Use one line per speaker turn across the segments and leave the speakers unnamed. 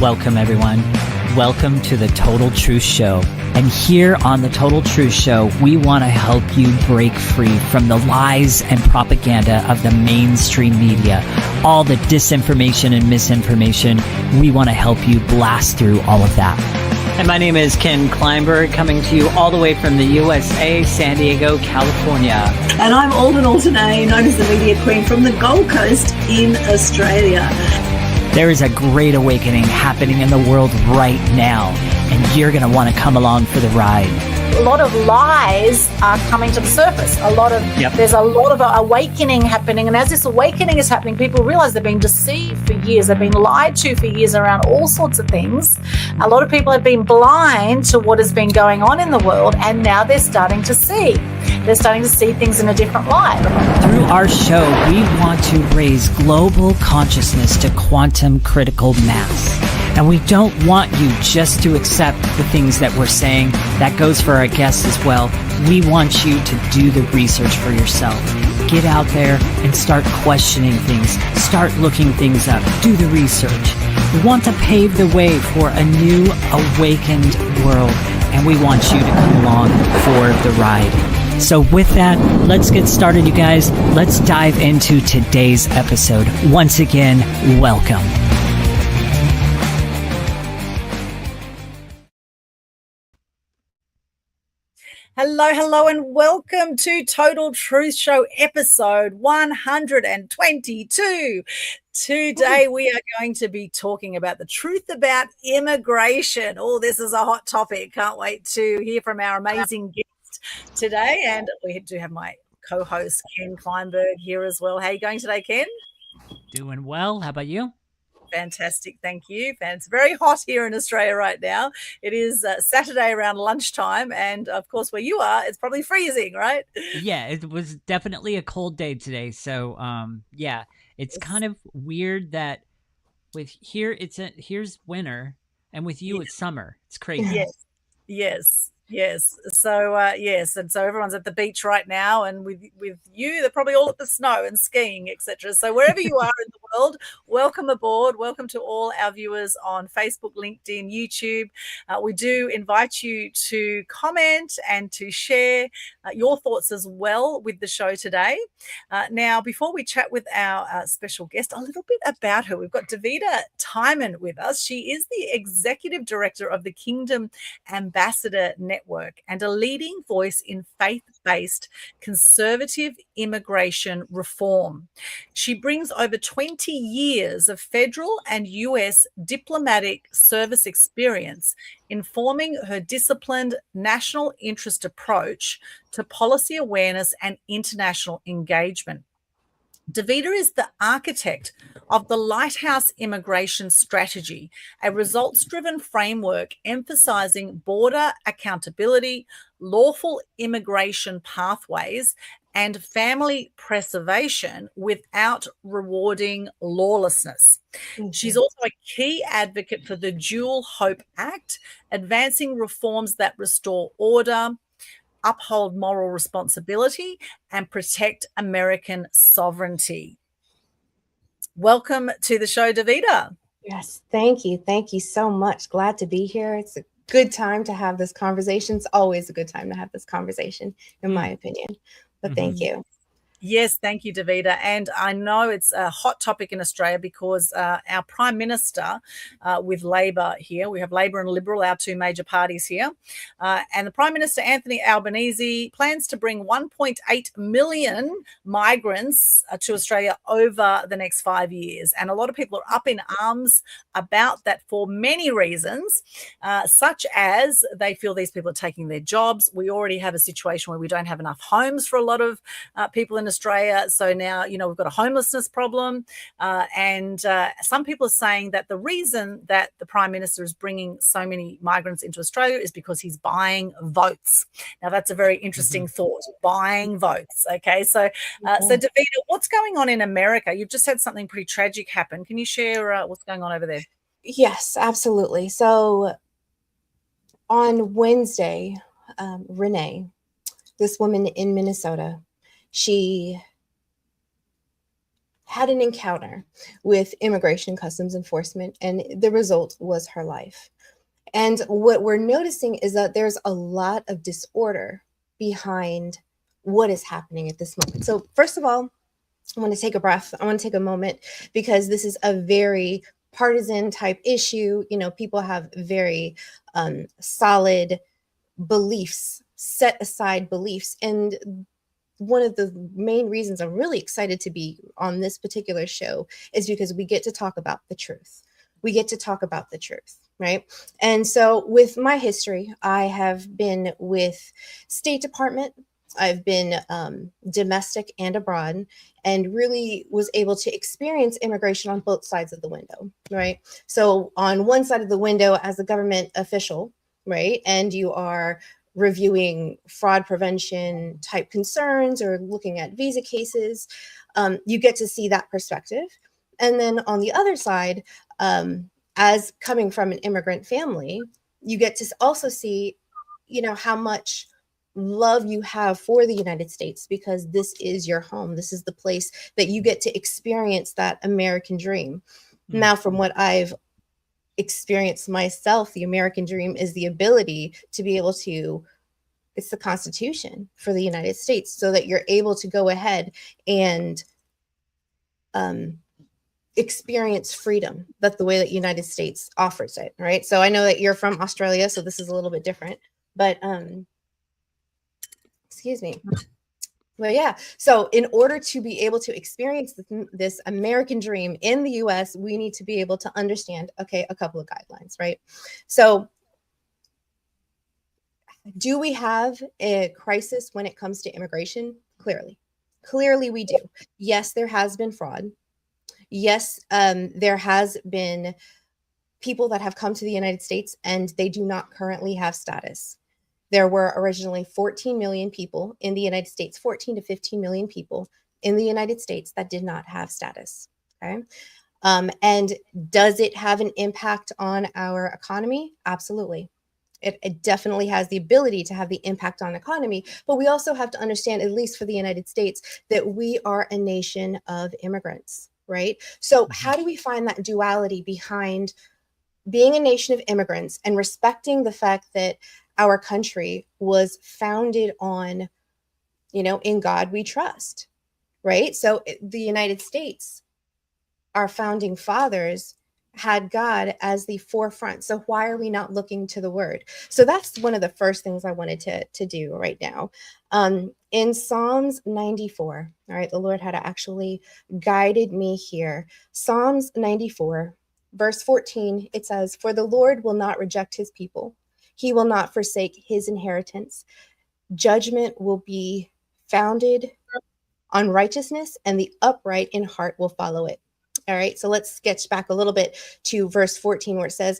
Welcome, everyone. Welcome to the Total Truth Show. And here on the Total Truth Show, we want to help you break free from the lies and propaganda of the mainstream media, all the disinformation and misinformation. We want to help you blast through all of that. And my name is Ken Kleinberg, coming to you all the way from the USA, San Diego, California.
And I'm Aldwyn Altuney, known as the Media Queen from the Gold Coast in Australia.
There is a great awakening happening in the world right now, and you're going to want to come along for the ride.
A lot of lies are coming to the surface. There's a lot of awakening happening. And as this awakening is happening, people realize they've been deceived for years. They've been lied to for years around all sorts of things. A lot of people have been blind to what has been going on in the world, and now they're starting to see. They're starting to see things in a different light.
Through our show, we want to raise global consciousness to quantum critical mass. And we don't want you just to accept the things that we're saying. That goes for our guests as well. We want you to do the research for yourself. Get out there and start questioning things. Start looking things up. Do the research. We want to pave the way for a new awakened world. And we want you to come along for the ride. So with that, let's get started, you guys. Let's dive into today's episode. Once again, welcome.
Hello, and welcome to Total Truth Show episode 122. Today, we are going to be talking about the truth about immigration. Oh, this is a hot topic. Can't wait to hear from our amazing guest today. And we do have my co-host, Ken Kleinberg, here as well. How are you going today, Ken?
Doing well. How about you?
Fantastic. Thank you. It's very hot here in Australia right now. It is Saturday around lunchtime. And of course, where you are, it's probably freezing, right?
Yeah, it was definitely a cold day today. So, it's kind of weird that with here, here's winter, and with you, it's summer. It's crazy.
Yes. So, and so everyone's at the beach right now, and with you, they're probably all at the snow and skiing, etc. So wherever you are in the world, welcome aboard. Welcome to all our viewers on Facebook, LinkedIn, YouTube. We do invite you to comment and to share your thoughts as well with the show today. Now, before we chat with our special guest, a little bit about her. We've got Davida Thyman with us. She is the Executive Director of the Kingdom Ambassador Network and a leading voice in faith-based conservative immigration reform. She brings over 20 years of federal and US diplomatic service experience, informing her disciplined national interest approach to policy awareness and international engagement. Davida is the architect of the Lighthouse Immigration Strategy, a results-driven framework emphasizing border accountability, lawful immigration pathways, and family preservation without rewarding lawlessness. Mm-hmm. She's also a key advocate for the Dual Hope Act, advancing reforms that restore order, uphold moral responsibility, and protect American sovereignty. Welcome to the show, Davida.
Yes, thank you. Thank you so much. Glad to be here. It's a good time to have this conversation. It's always a good time to have this conversation, in my opinion. But thank you.
Yes, thank you, Davida. And I know it's a hot topic in Australia because our Prime Minister with Labor here, we have Labor and Liberal, our two major parties here, and the Prime Minister, Anthony Albanese, plans to bring 1.8 million migrants to Australia over the next 5 years. And a lot of people are up in arms about that for many reasons, such as they feel these people are taking their jobs. We already have a situation where we don't have enough homes for a lot of people in Australia. So now, we've got a homelessness problem. And some people are saying that the reason that the Prime Minister is bringing so many migrants into Australia is because he's buying votes. Now, that's a very interesting thought, buying votes. Okay. So, so Davida, what's going on in America? You've just had something pretty tragic happen. Can you share what's going on over there?
Yes, absolutely. So on Wednesday, Renee, this woman in Minnesota, she had an encounter with immigration customs enforcement, and the result was her life. And what we're noticing is that there's a lot of disorder behind what is happening at this moment. So first of all, I want to take a breath. I want to take a moment, because this is a very partisan type issue. You know, people have very solid beliefs, set aside beliefs. And one of the main reasons I'm really excited to be on this particular show is because we get to talk about the truth. We get to talk about the truth, right? And so with my history, I have been with State Department, I've been domestic and abroad, and really was able to experience immigration on both sides of the window, right? So on one side of the window as a government official, right? And you are reviewing fraud prevention type concerns or looking at visa cases, you get to see that perspective. And then on the other side, as coming from an immigrant family, you get to also see, you know, how much love you have for the United States, because this is your home. This is the place that you get to experience that American dream. Mm-hmm. Now, from what I've experienced myself, the American dream is the ability to be able to, it's the Constitution for the United States, so that you're able to go ahead and experience freedom, that the way that United States offers it, right? So I know that you're from Australia, so this is a little bit different, but excuse me. But yeah, so in order to be able to experience this American dream in the US, we need to be able to understand, okay, a couple of guidelines, right? So do we have a crisis when it comes to immigration? Clearly we do. Yes, there has been fraud. Yes, there has been people that have come to the United States and they do not currently have status. There were originally 14 million people in the United States, 14 to 15 million people in the United States that did not have status, okay? And does it have an impact on our economy? Absolutely. It definitely has the ability to have the impact on economy, but we also have to understand, at least for the United States, that we are a nation of immigrants, right? So how do we find that duality behind being a nation of immigrants and respecting the fact that our country was founded on, you know, in God we trust, right? So the United States, our founding fathers had God as the forefront. So why are we not looking to the word? So that's one of the first things I wanted to do right now. In Psalms 94, all right, the Lord had actually guided me here. Psalms 94, verse 14, it says, "For the Lord will not reject his people. He will not forsake his inheritance. Judgment will be founded on righteousness, and the upright in heart will follow it." All right, so let's sketch back a little bit to verse 14, where it says,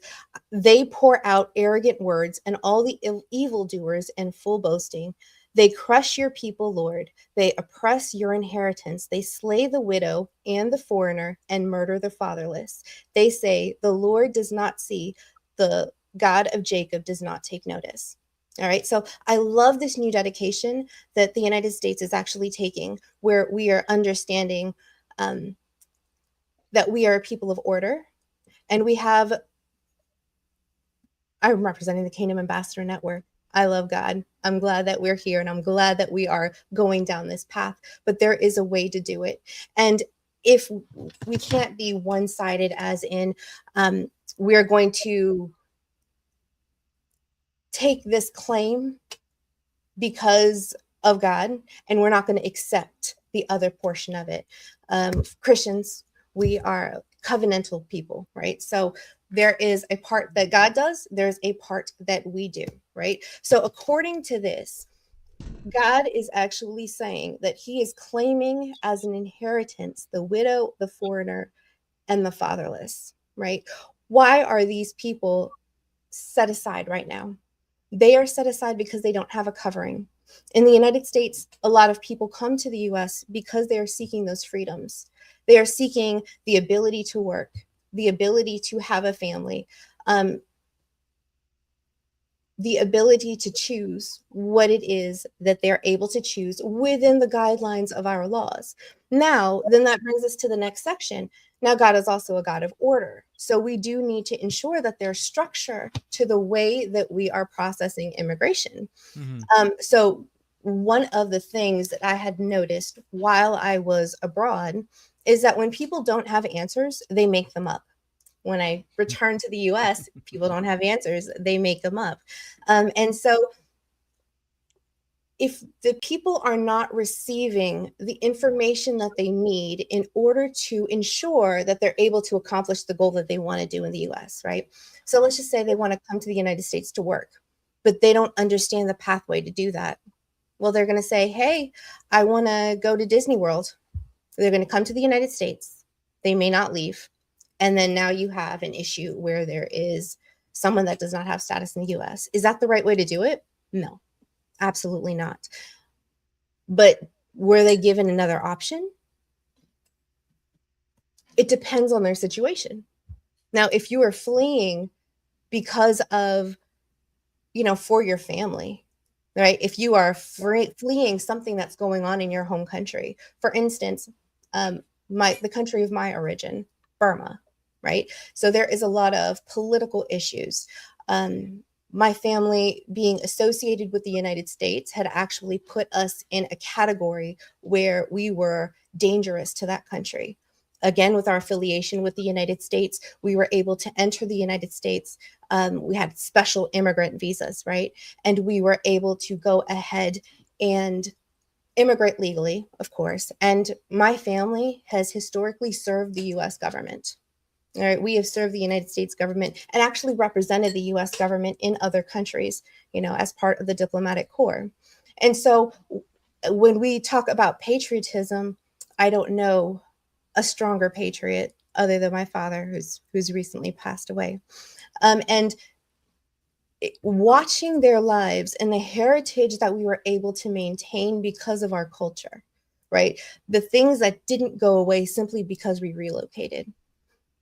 "They pour out arrogant words, and all the evildoers and full boasting. They crush your people, Lord. They oppress your inheritance. They slay the widow and the foreigner and murder the fatherless. They say, the Lord does not see, the God of Jacob does not take notice." All right, so I love this new dedication that the United States is actually taking, where we are understanding that we are a people of order, and I'm representing the Kingdom Ambassador Network. I love God. I'm glad that we're here, and I'm glad that we are going down this path, but there is a way to do it. And if we can't be one-sided, as in we're going to take this claim because of God, and we're not going to accept the other portion of it. Christians, we are covenantal people, right? So there is a part that God does, there's a part that we do, right? So according to this, God is actually saying that he is claiming as an inheritance the widow, the foreigner, and the fatherless, right? Why are these people set aside right now? They are set aside because they don't have a covering. In the United States, a lot of people come to the US because they are seeking those freedoms. They are seeking the ability to work, the ability to have a family, the the ability to choose what it is that they're able to choose within the guidelines of our laws. Now, then that brings us to the next section. Now, God is also a God of order. So we do need to ensure that there's structure to the way that we are processing immigration. So one of the things that I had noticed while I was abroad is that when people don't have answers, they make them up. When I return to the US, people don't have answers, they make them up. And so if the people are not receiving the information that they need in order to ensure that they're able to accomplish the goal that they want to do in the US, right? So let's just say they want to come to the United States to work, but they don't understand the pathway to do that. Well, they're going to say, hey, I want to go to Disney World. They're going to come to the United States. They may not leave. And then now you have an issue where there is someone that does not have status in the US. Is that the right way to do it? No, absolutely not. But were they given another option? It depends on their situation. Now, if you are fleeing because of, for your family, right? If you are fleeing something that's going on in your home country, for instance, the country of my origin, Burma, right? So there is a lot of political issues. My family being associated with the United States had actually put us in a category where we were dangerous to that country. Again, with our affiliation with the United States, we were able to enter the United States. We had special immigrant visas, right? And we were able to go ahead and immigrate legally, of course. And my family has historically served the US government. All right, we have served the United States government and actually represented the US government in other countries, as part of the diplomatic corps. And so when we talk about patriotism, I don't know a stronger patriot other than my father, who's recently passed away. And watching their lives and the heritage that we were able to maintain because of our culture, right? The things that didn't go away simply because we relocated.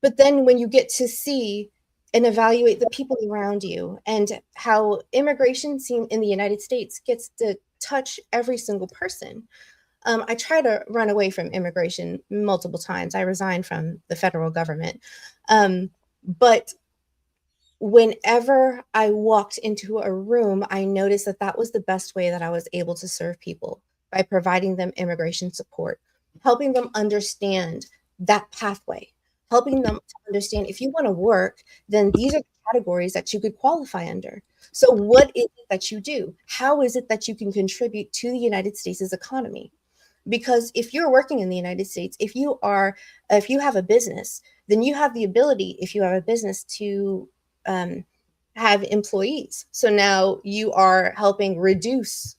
But then when you get to see and evaluate the people around you and how immigration in the United States gets to touch every single person. I try to run away from immigration multiple times. I resigned from the federal government. But whenever I walked into a room, I noticed that was the best way that I was able to serve people, by providing them immigration support, helping them understand that pathway, helping them to understand if you want to work, then these are the categories that you could qualify under. So what is it that you do? How is it that you can contribute to the United States' economy? Because if you're working in the United States, if you have a business, then you have the ability, if you have a business, to have employees. So now you are helping reduce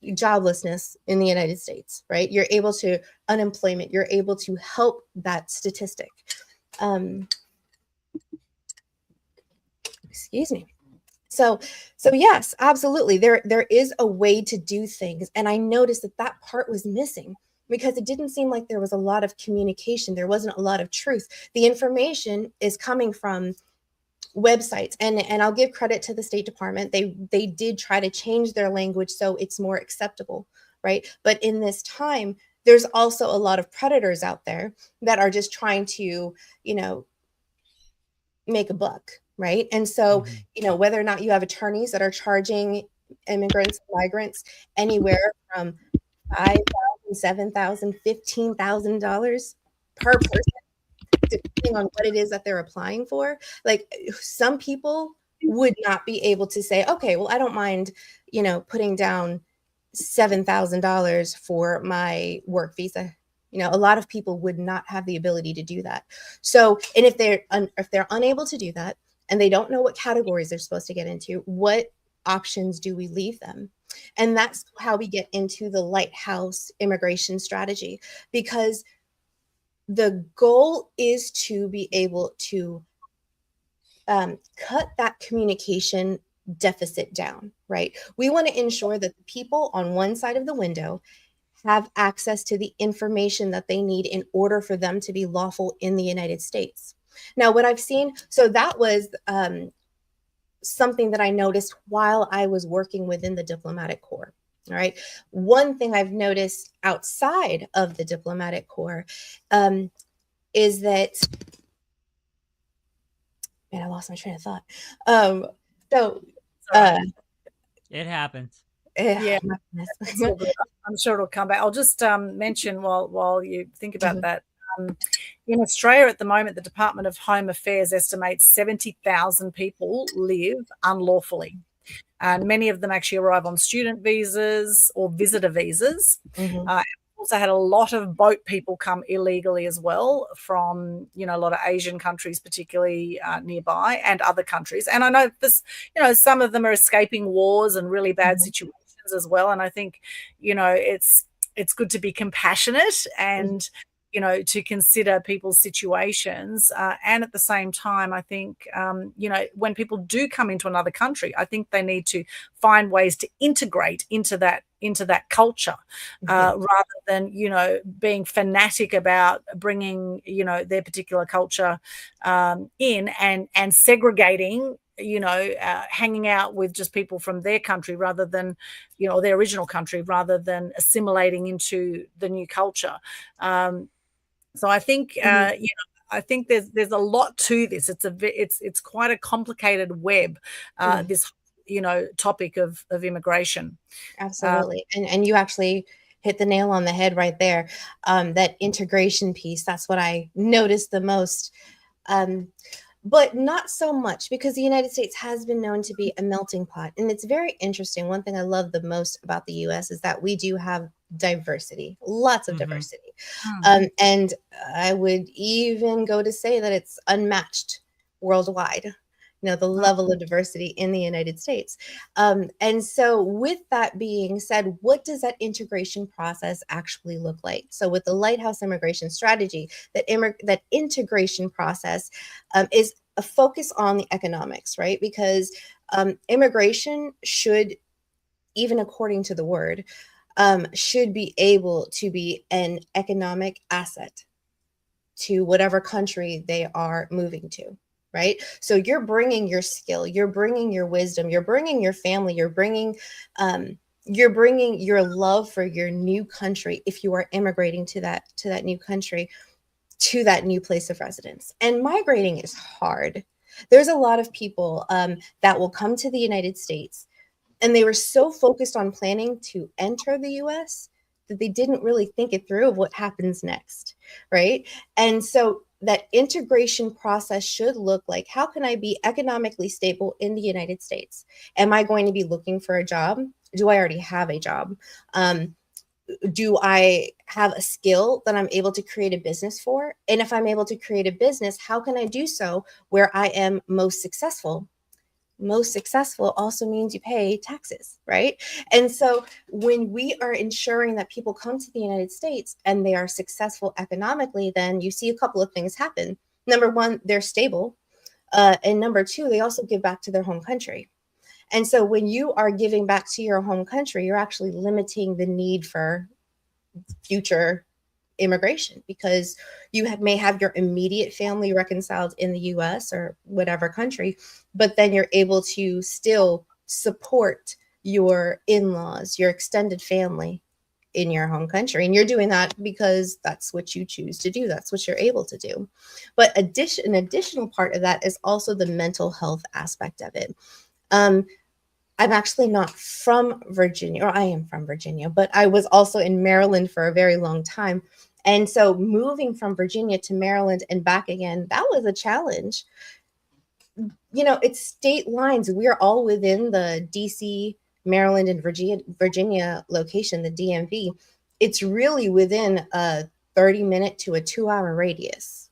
joblessness in the United States, right? You're able to unemployment. You're able to help that statistic. Excuse me. So yes, absolutely. There is a way to do things. And I noticed that part was missing because it didn't seem like there was a lot of communication. There wasn't a lot of truth. The information is coming from websites, and I'll give credit to the State Department. They did try to change their language so it's more acceptable, right? But in this time, there's also a lot of predators out there that are just trying to, make a buck. Right. And so, whether or not you have attorneys that are charging immigrants, migrants, anywhere from $5,000, $7,000, $15,000 per person, depending on what it is that they're applying for. Like, some people would not be able to say, okay, well, I don't mind, putting down $7,000 for my work visa. A lot of people would not have the ability to do that. So, and if they're unable to do that, and they don't know what categories they're supposed to get into, what options do we leave them? And that's how we get into the lighthouse immigration strategy, because the goal is to be able to cut that communication deficit down, right? We want to ensure that the people on one side of the window have access to the information that they need in order for them to be lawful in the United States. Now, what I've seen, so that was something that I noticed while I was working within the diplomatic corps. All right. One thing I've noticed outside of the diplomatic corps is that, man, I lost my train of thought. So
it happens.
Yeah, I'm sure it'll come back. I'll just mention while you think about that. In Australia at the moment, the Department of Home Affairs estimates 70,000 people live unlawfully. And many of them actually arrive on student visas or visitor visas. Also had a lot of boat people come illegally as well from, a lot of Asian countries, particularly nearby, and other countries. And I know this, some of them are escaping wars and really bad situations as well. And I think, it's good to be compassionate and, to consider people's situations. And at the same time, I think, when people do come into another country, I think they need to find ways to integrate into that culture rather than, being fanatic about bringing, their particular culture in and segregating, hanging out with just people from their country rather than, their original country, rather than assimilating into the new culture. So I think, I think there's a lot to this. It's quite a complicated web, this, topic of immigration.
Absolutely. And you actually hit the nail on the head right there. That integration piece, that's what I noticed the most. But not so much, because the United States has been known to be a melting pot. And it's very interesting. One thing I love the most about the US is that we do have diversity, lots of diversity. And I would even go to say that it's unmatched worldwide, the level of diversity in the United States. And so with that being said, what does that integration process actually look like? So with the Lighthouse Immigration Strategy, that integration process is a focus on the economics, right? Because immigration should, even according to the word, should be able to be an economic asset to whatever country they are moving to. Right? So you're bringing your skill, you're bringing your wisdom, you're bringing your family, you're bringing your love for your new country if you are immigrating to that new country, to that new place of residence. And migrating is hard. There's a lot of people that will come to the United States, and they were so focused on planning to enter the US that they didn't really think it through of what happens next, right? And so that integration process should look like, how can I be economically stable in the United States? Am I going to be looking for a job? Do I already have a job? Do I have a skill that I'm able to create a business for? And if I'm able to create a business, how can I do so where I am most successful? Most successful also means you pay taxes, right? And so when we are ensuring that people come to the United States and they are successful economically, then you see a couple of things happen. Number one, they're stable. And number two, they also give back to their home country. And so when you are giving back to your home country, you're actually limiting the need for future immigration, because you may have your immediate family reconciled in the US or whatever country, but then you're able to still support your in-laws, your extended family in your home country. And you're doing that because that's what you choose to do. That's what you're able to do. But an additional part of that is also the mental health aspect of it. I'm actually not from Virginia, or I am from Virginia, but I was also in Maryland for a very long time. And so moving from Virginia to Maryland and back again, that was a challenge. It's state lines. We are all within the DC, Maryland, and Virginia location, the DMV. It's really within a 30-minute to a 2-hour radius.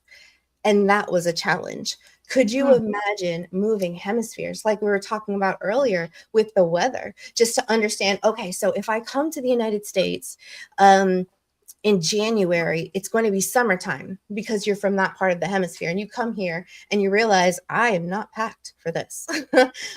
And that was a challenge. Could you imagine moving hemispheres like we were talking about earlier with the weather, just to understand, okay, so if I come to the United States, in January, it's going to be summertime because you're from that part of the hemisphere, and you come here and you realize, I am not packed for this.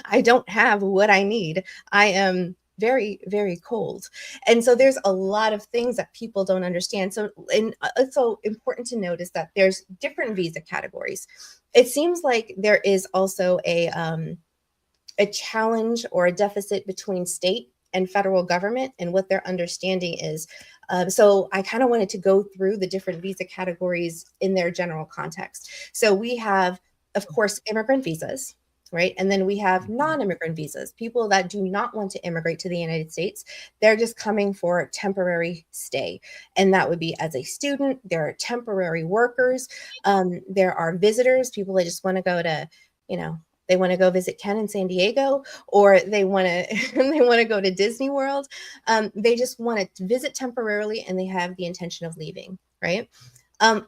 I don't have what I need. I am very, very cold. And so there's a lot of things that people don't understand. So, and it's so important to notice that there's different visa categories. It seems like there is also a a challenge or a deficit between state and federal government and what their understanding is. So I kind of wanted to go through the different visa categories in their general context. So we have, of course, immigrant visas, right? And then we have non-immigrant visas, people that do not want to immigrate to the United States. They're just coming for temporary stay. And that would be as a student. There are temporary workers. There are visitors, people that just want to go to, they want to go visit Ken in San Diego, or they want to go to Disney World. They just want to visit temporarily, and they have the intention of leaving, right?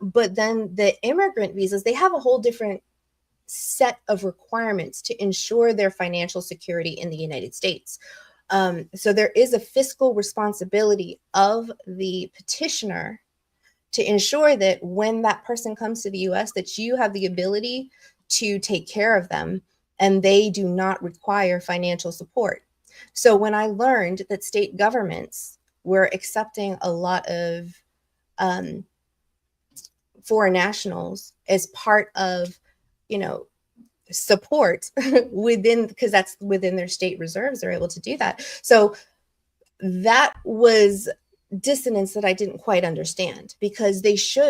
But then the immigrant visas, they have a whole different set of requirements to ensure their financial security in the United States. So there is a fiscal responsibility of the petitioner to ensure that when that person comes to the US, that you have the ability to take care of them and they do not require financial support. So when I learned that state governments were accepting a lot of foreign nationals as part of, support within, because that's within their state reserves, they're able to do that. So that was dissonance that I didn't quite understand, because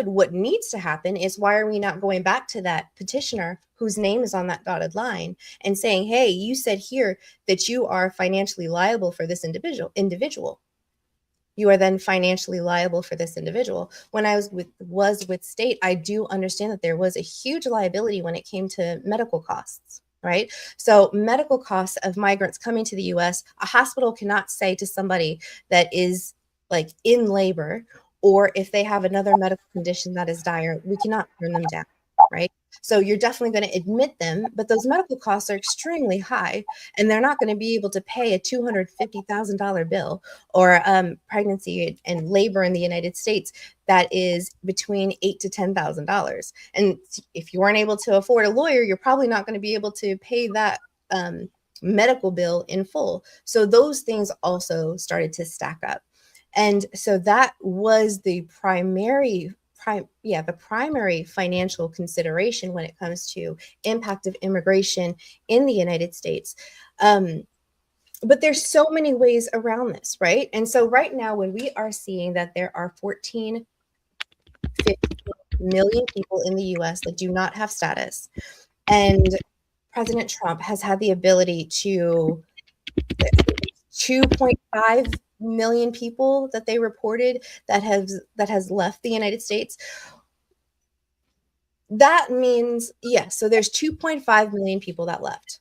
what needs to happen is, why are we not going back to that petitioner whose name is on that dotted line and saying, hey, you said here that you are financially liable for this individual. You are then financially liable for this individual. When I was with state, I do understand that there was a huge liability when it came to medical costs, right? So medical costs of migrants coming to the US, a hospital cannot say to somebody that is like in labor, or if they have another medical condition that is dire, we cannot turn them down, right? So you're definitely going to admit them, but those medical costs are extremely high, and they're not going to be able to pay a $250,000 bill, or pregnancy and labor in the United States that is between $8,000 to $10,000. And if you weren't able to afford a lawyer, you're probably not going to be able to pay that medical bill in full. So those things also started to stack up. And so that was the primary financial consideration when it comes to impact of immigration in the United States. But there's so many ways around this, right? And so right now, when we are seeing that there are 15 million people in the US that do not have status, and President Trump has had the ability to 2.5 million people that they reported that has left the United States. That means, yes, so there's 2.5 million people that left.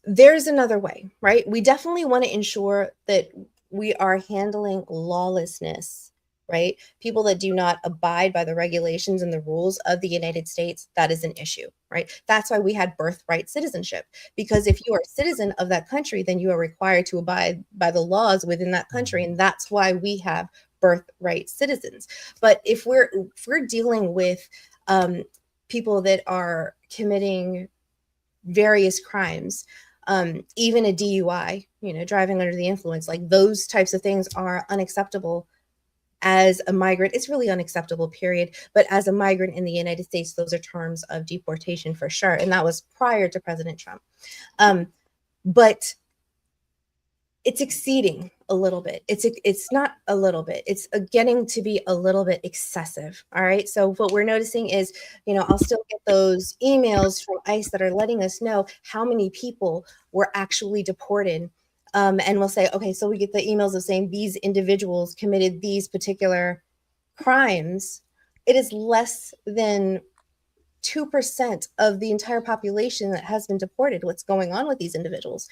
There's another way, right? We definitely want to ensure that we are handling lawlessness, right? People that do not abide by the regulations and the rules of the United States, that is an issue, right? That's why we had birthright citizenship, because if you are a citizen of that country, then you are required to abide by the laws within that country. And that's why we have birthright citizens. But if we're dealing with people that are committing various crimes, even a DUI, driving under the influence, like those types of things are unacceptable as a migrant. It's really unacceptable, period. But as a migrant in the United States, those are terms of deportation for sure. And that was prior to President Trump. But it's exceeding a little bit. It's not a little bit. It's getting to be a little bit excessive. All right. So what we're noticing is, I'll still get those emails from ICE that are letting us know how many people were actually deported. And we'll say, okay, so we get the emails of saying these individuals committed these particular crimes. It is less than 2% of the entire population that has been deported. What's going on with these individuals?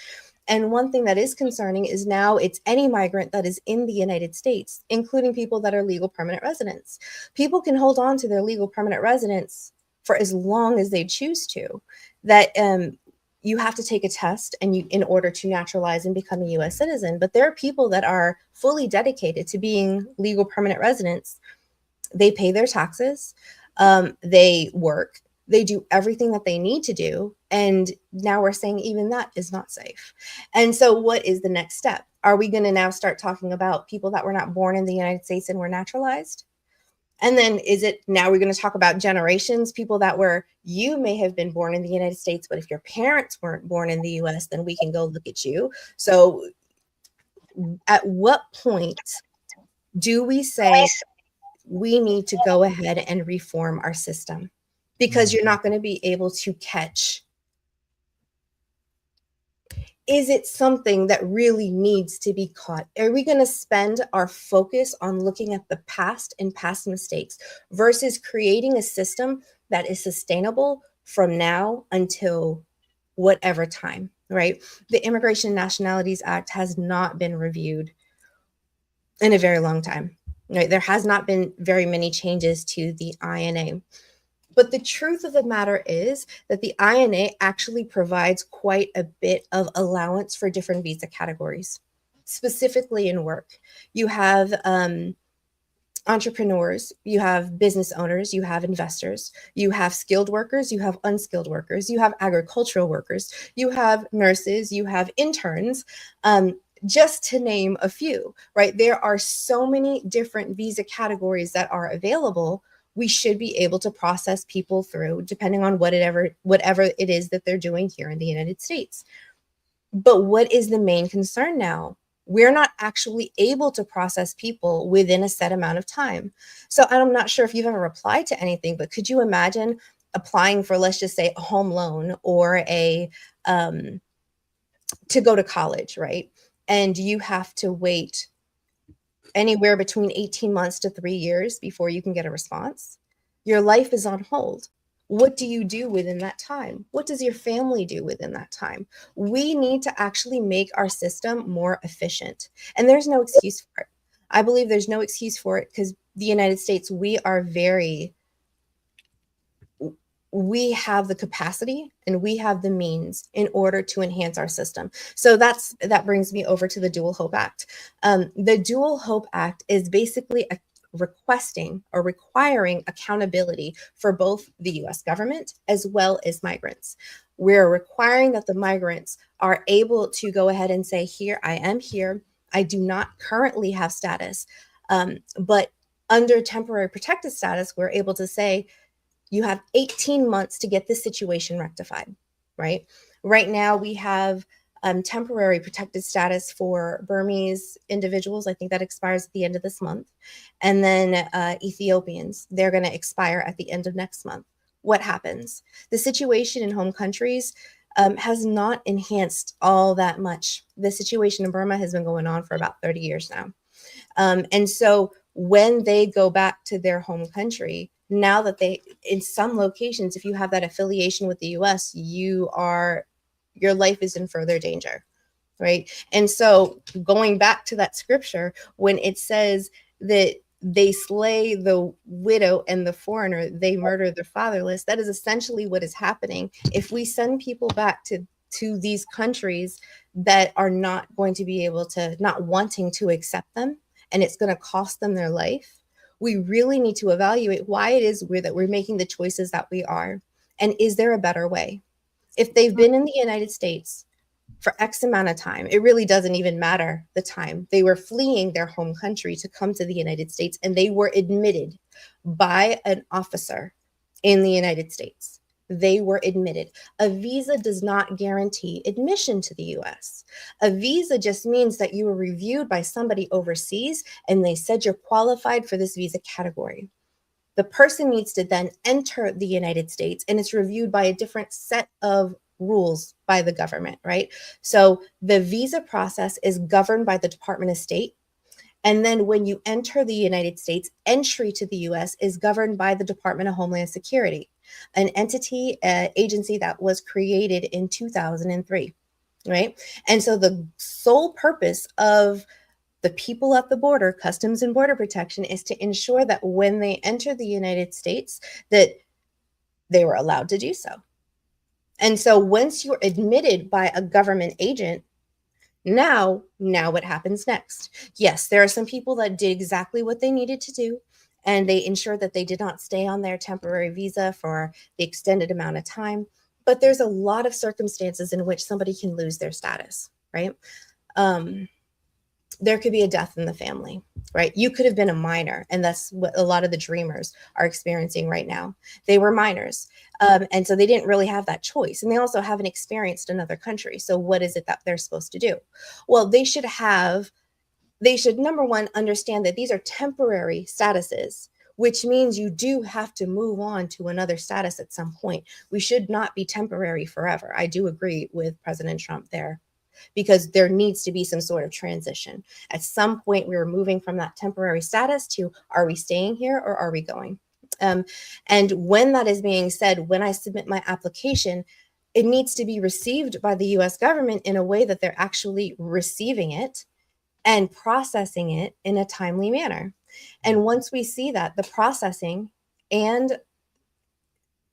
And one thing that is concerning is now it's any migrant that is in the United States, including people that are legal permanent residents. People can hold on to their legal permanent residence for as long as they choose to. That you have to take a test in order to naturalize and become a U.S. citizen. But there are people that are fully dedicated to being legal permanent residents. They pay their taxes. They work. They do everything that they need to do. And now we're saying even that is not safe. And so what is the next step? Are we going to now start talking about people that were not born in the United States and were naturalized? And then now we're going to talk about generations, people that you may have been born in the United States, but if your parents weren't born in the US, then we can go look at you. So at what point do we say we need to go ahead and reform our system? Because you're not going to be able to catch. Is it something that really needs to be caught? Are we going to spend our focus on looking at the past and past mistakes versus creating a system that is sustainable from now until whatever time, right? The Immigration and Nationalities Act has not been reviewed in a very long time, right? There has not been very many changes to the INA. But the truth of the matter is that the INA actually provides quite a bit of allowance for different visa categories, specifically in work. You have entrepreneurs, you have business owners, you have investors, you have skilled workers, you have unskilled workers, you have agricultural workers, you have nurses, you have interns, just to name a few, right? There are so many different visa categories that are available. We should be able to process people through, depending on whatever it is that they're doing here in the United States. But what is the main concern now? We're not actually able to process people within a set amount of time. So I'm not sure if you've ever applied to anything, but could you imagine applying for, let's just say, a home loan or to go to college, right? And you have to wait anywhere between 18 months to 3 years before you can get a response. Your life is on hold. What do you do within that time? What does your family do within that time? We need to actually make our system more efficient. And there's no excuse for it. I believe there's no excuse for it because the United States, we have the capacity and we have the means in order to enhance our system. So that brings me over to the Dual Hope Act. The Dual Hope Act is basically requesting or requiring accountability for both the US government as well as migrants. We're requiring that the migrants are able to go ahead and say, here, I am here. I do not currently have status, but under temporary protected status, we're able to say, you have 18 months to get this situation rectified, right? Right now, we have temporary protected status for Burmese individuals. I think that expires at the end of this month. And then Ethiopians, they're going to expire at the end of next month. What happens? The situation in home countries has not enhanced all that much. The situation in Burma has been going on for about 30 years now. And so when they go back to their home country, now that in some locations, if you have that affiliation with the US, your life is in further danger, right? And so going back to that scripture, when it says that they slay the widow and the foreigner, they murder the fatherless, that is essentially what is happening. If we send people back to these countries that are not going to be able to, not wanting to accept them, and it's going to cost them their life, we really need to evaluate why it is that we're making the choices that we are. And is there a better way? If they've been in the United States for X amount of time, it really doesn't even matter the time. They were fleeing their home country to come to the United States, and they were admitted by an officer in the United States. They were admitted. A visa does not guarantee admission to the US. A visa just means that you were reviewed by somebody overseas and they said you're qualified for this visa category. The person needs to then enter the United States and it's reviewed by a different set of rules by the government, right? So the visa process is governed by the Department of State. And then when you enter the United States, entry to the US is governed by the Department of Homeland Security, an agency that was created in 2003, right? And so the sole purpose of the people at the border, Customs and Border Protection, is to ensure that when they enter the United States, that they were allowed to do so. And so once you're admitted by a government agent, now what happens next? Yes, there are some people that did exactly what they needed to do, and they ensured that they did not stay on their temporary visa for the extended amount of time. But there's a lot of circumstances in which somebody can lose their status, right? there could be a death in the family, right? You could have been a minor, and that's what a lot of the dreamers are experiencing right now. They were minors, and so they didn't really have that choice, and they also haven't experienced another country. So what is it that they're supposed to do? Well, they should number one understand that these are temporary statuses, which means you do have to move on to another status at some point. We should not be temporary forever. I do agree with President Trump there, because there needs to be some sort of transition. At some point, we were moving from that temporary status to, are we staying here or are we going? And when that is being said, when I submit my application, it needs to be received by the US government in a way that they're actually receiving it and processing it in a timely manner. And once we see that the processing and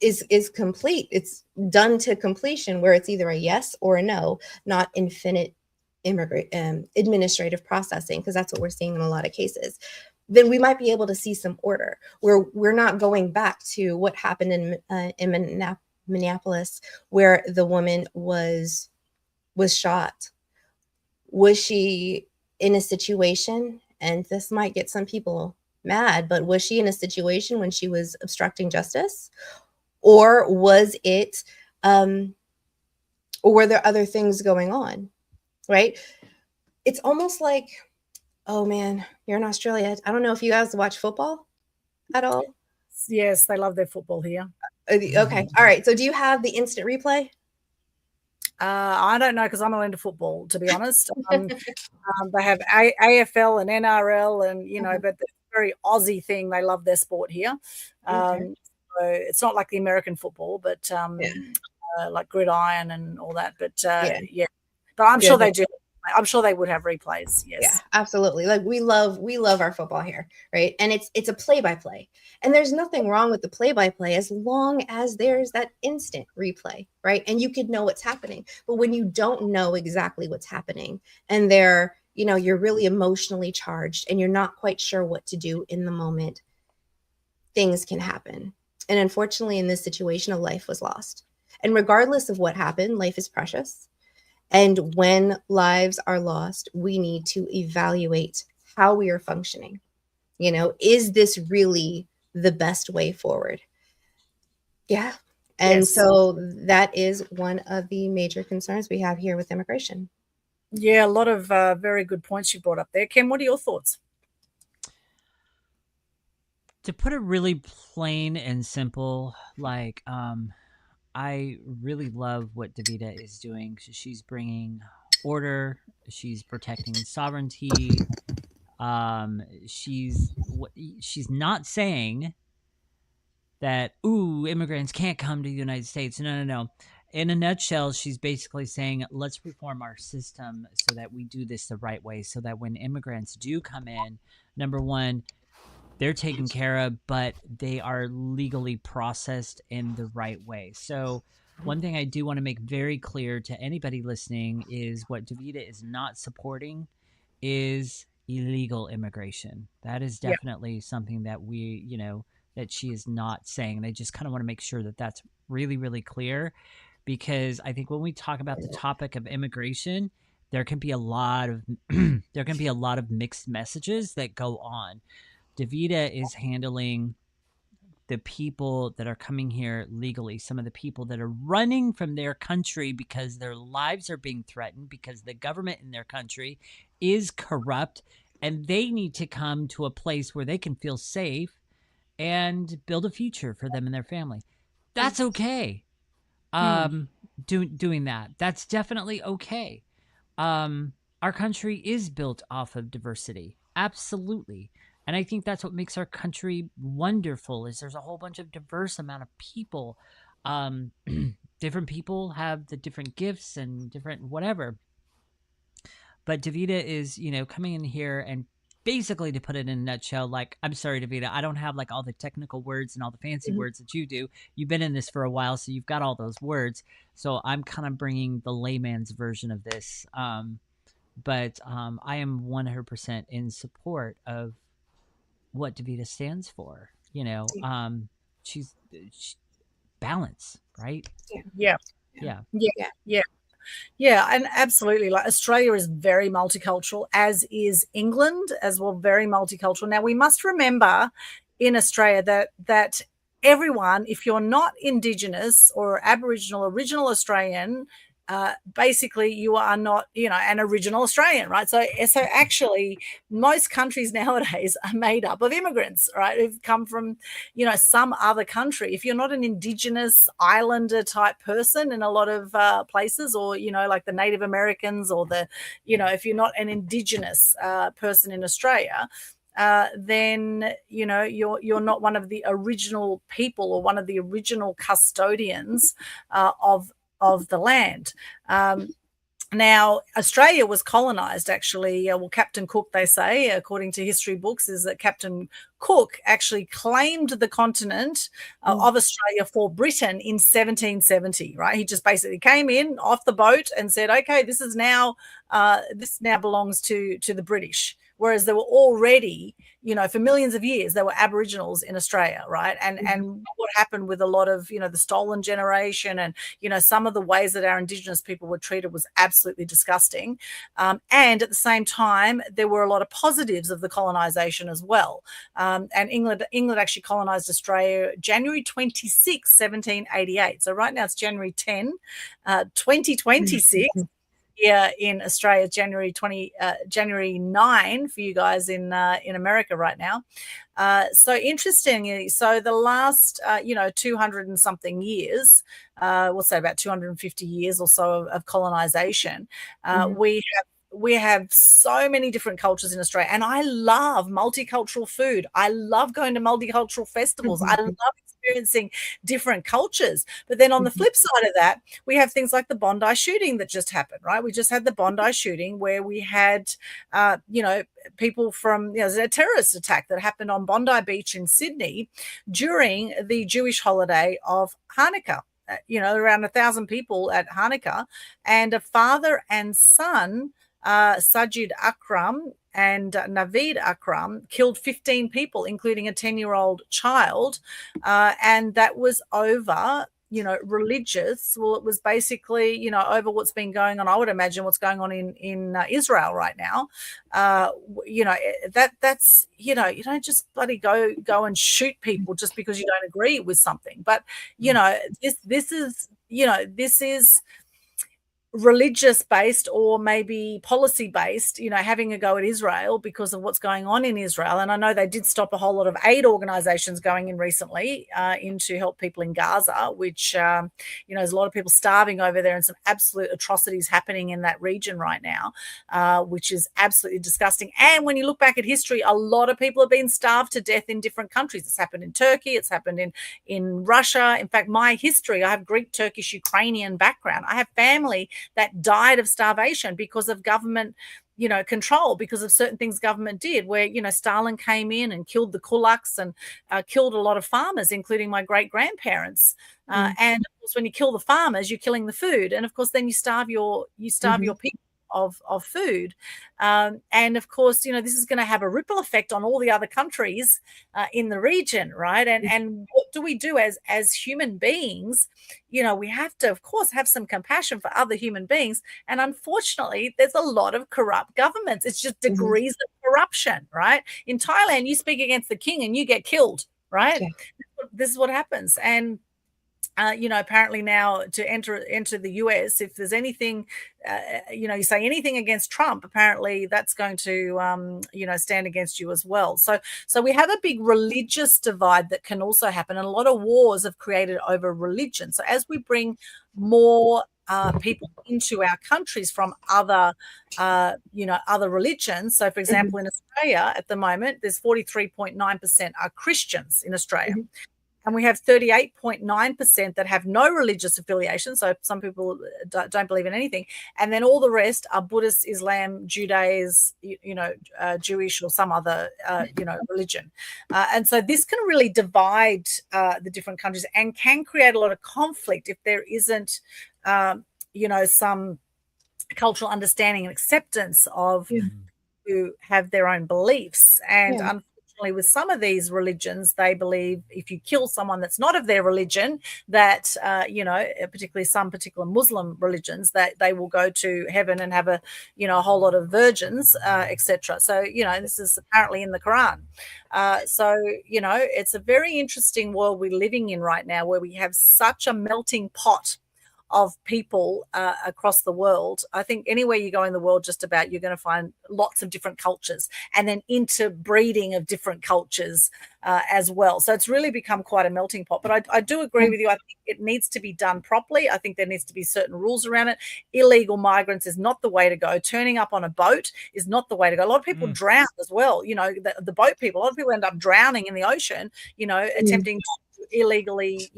is complete, it's done to completion, where it's either a yes or a no, not infinite administrative processing, because that's what we're seeing in a lot of cases, then we might be able to see some order where we're not going back to what happened in Minneapolis, where the woman was shot. Was she in a situation, and this might get some people mad, but was she in a situation when she was obstructing justice? Or was it, or were there other things going on, right? It's almost like, oh man, you're in Australia. I don't know if you guys watch football at all.
Yes, they love their football here.
Okay, all right. So do you have the instant replay?
I don't know, because I'm not into football, to be honest. They have AFL and NRL, and but the very Aussie thing. They love their sport here. So it's not like the American football, but like gridiron and all that. But but I'm sure they do. I'm sure they would have replays. Yes.
Yeah, absolutely. Like we love our football here, right? And it's a play-by-play. And there's nothing wrong with the play-by-play as long as there's that instant replay, right? And you could know what's happening. But when you don't know exactly what's happening, and you're really emotionally charged and you're not quite sure what to do in the moment, things can happen. And unfortunately, in this situation, a life was lost. And regardless of what happened, life is precious. And when lives are lost, we need to evaluate how we are functioning. Is this really the best way forward? Yeah. And so that is one of the major concerns we have here with immigration.
Yeah, a lot of very good points you brought up there. Ken, what are your thoughts?
To put it really plain and simple, like, I really love what Davida is doing. She's bringing order. She's protecting sovereignty. She's not saying that, immigrants can't come to the United States. No. In a nutshell, she's basically saying, let's reform our system so that we do this the right way, so that when immigrants do come in, number one, they're taken care of, but they are legally processed in the right way. So one thing I do want to make very clear to anybody listening is what Davida is not supporting is illegal immigration. That is definitely something that that she is not saying. And I just kind of want to make sure that that's really, really clear, because I think when we talk about the topic of immigration, there can be a lot of mixed messages that go on. Davida is handling the people that are coming here legally, some of the people that are running from their country because their lives are being threatened, because the government in their country is corrupt, and they need to come to a place where they can feel safe and build a future for them and their family. That's okay. Doing that. That's definitely okay. Our country is built off of diversity. Absolutely. And I think that's what makes our country wonderful, is there's a whole bunch of diverse amount of people. Different people have the different gifts and different whatever. But Davida is, coming in here and basically, to put it in a nutshell, like, I'm sorry, Davida, I don't have like all the technical words and all the fancy words that you do. You've been in this for a while, so you've got all those words. So I'm kind of bringing the layman's version of this. But I am 100% in support of what Davida stands for. She's balance, right?
Yeah. Yeah, and absolutely. Like Australia is very multicultural, as is England as well, very multicultural. Now we must remember in Australia that everyone, if you're not Indigenous or Aboriginal, original Australian, basically you are not, an original Australian, right? So actually, most countries nowadays are made up of immigrants, right, who've come from, some other country. If you're not an Indigenous islander type person in a lot of places, or like the Native Americans, or if you're not an Indigenous person in Australia, then you're not one of the original people or one of the original custodians of the land. Now, Australia was colonized, actually. Captain Cook, they say, according to history books, is that Captain Cook actually claimed the continent of Australia for Britain in 1770, right? He just basically came in off the boat and said, okay, this now belongs to the British. Whereas there were already, for millions of years, there were Aboriginals in Australia, right? And what happened with a lot of, the stolen generation and, some of the ways that our Indigenous people were treated was absolutely disgusting. And at the same time, there were a lot of positives of the colonization as well. And England actually colonized Australia January 26, 1788. So right now it's January 10, 2026. Here in Australia, January 9 for you guys in America right now. So interestingly, so the last 200 and something years, we'll say about 250 years or so of colonization, we have so many different cultures in Australia, and I love multicultural food. I love going to multicultural festivals. I love experiencing different cultures. But then on the flip side of that, we have things like the Bondi shooting that just happened, right? We just had the Bondi shooting where we had, people from, there's a terrorist attack that happened on Bondi Beach in Sydney during the Jewish holiday of Hanukkah. Around 1,000 people at Hanukkah, and a father and son, Sajid Akram and Naveed Akram, killed 15 people, including a 10-year-old child. And that was over, religious. Well, it was basically, over what's been going on. I would imagine what's going on in Israel right now. That's, you don't just bloody go and shoot people just because you don't agree with something. But, this is religious based or maybe policy based, having a go at Israel because of what's going on in Israel. And I know they did stop a whole lot of aid organizations going in recently in to help people in Gaza, which, there's a lot of people starving over there and some absolute atrocities happening in that region right now, which is absolutely disgusting. And when you look back at history, a lot of people have been starved to death in different countries. It's happened in Turkey. It's happened in Russia. In fact, my history, I have Greek, Turkish, Ukrainian background. I have family that died of starvation because of government, control, because of certain things government did, where, Stalin came in and killed the kulaks and killed a lot of farmers, including my great-grandparents. And of course, when you kill the farmers, you're killing the food. And of course, then you starve your people of food. And of course, this is going to have a ripple effect on all the other countries in the region, right? And what do we do as human beings? We have to, of course, have some compassion for other human beings. And unfortunately, there's a lot of corrupt governments. It's just degrees of corruption, right? In Thailand, you speak against the king and you get killed, right? Yeah. This is what happens. And apparently now to enter the US, if there's anything, you say anything against Trump, apparently that's going to, stand against you as well. So we have a big religious divide that can also happen. And a lot of wars have created over religion. So as we bring more people into our countries from other religions. So, for example, in Australia at the moment, there's 43.9% are Christians in Australia. And we have 38.9% that have no religious affiliation. So some people don't believe in anything. And then all the rest are Buddhist, Islam, Judaism, Jewish or some other, religion. And so this can really divide the different countries and can create a lot of conflict if there isn't, some cultural understanding and acceptance of who have their own beliefs. And unfortunately, unfortunately, with some of these religions, they believe if you kill someone that's not of their religion, that, particularly some particular Muslim religions, that they will go to heaven and have a whole lot of virgins, etc. So, this is apparently in the Quran. It's a very interesting world we're living in right now, where we have such a melting pot of people across the world. I think anywhere you go in the world, just about, you're going to find lots of different cultures, and then interbreeding of different cultures as well. So it's really become quite a melting pot. But I do agree with you. I think it needs to be done properly. I think there needs to be certain rules around it. Illegal migrants is not the way to go. Turning up on a boat is not the way to go. A lot of people drown as well. The boat people, a lot of people end up drowning in the ocean, attempting to illegally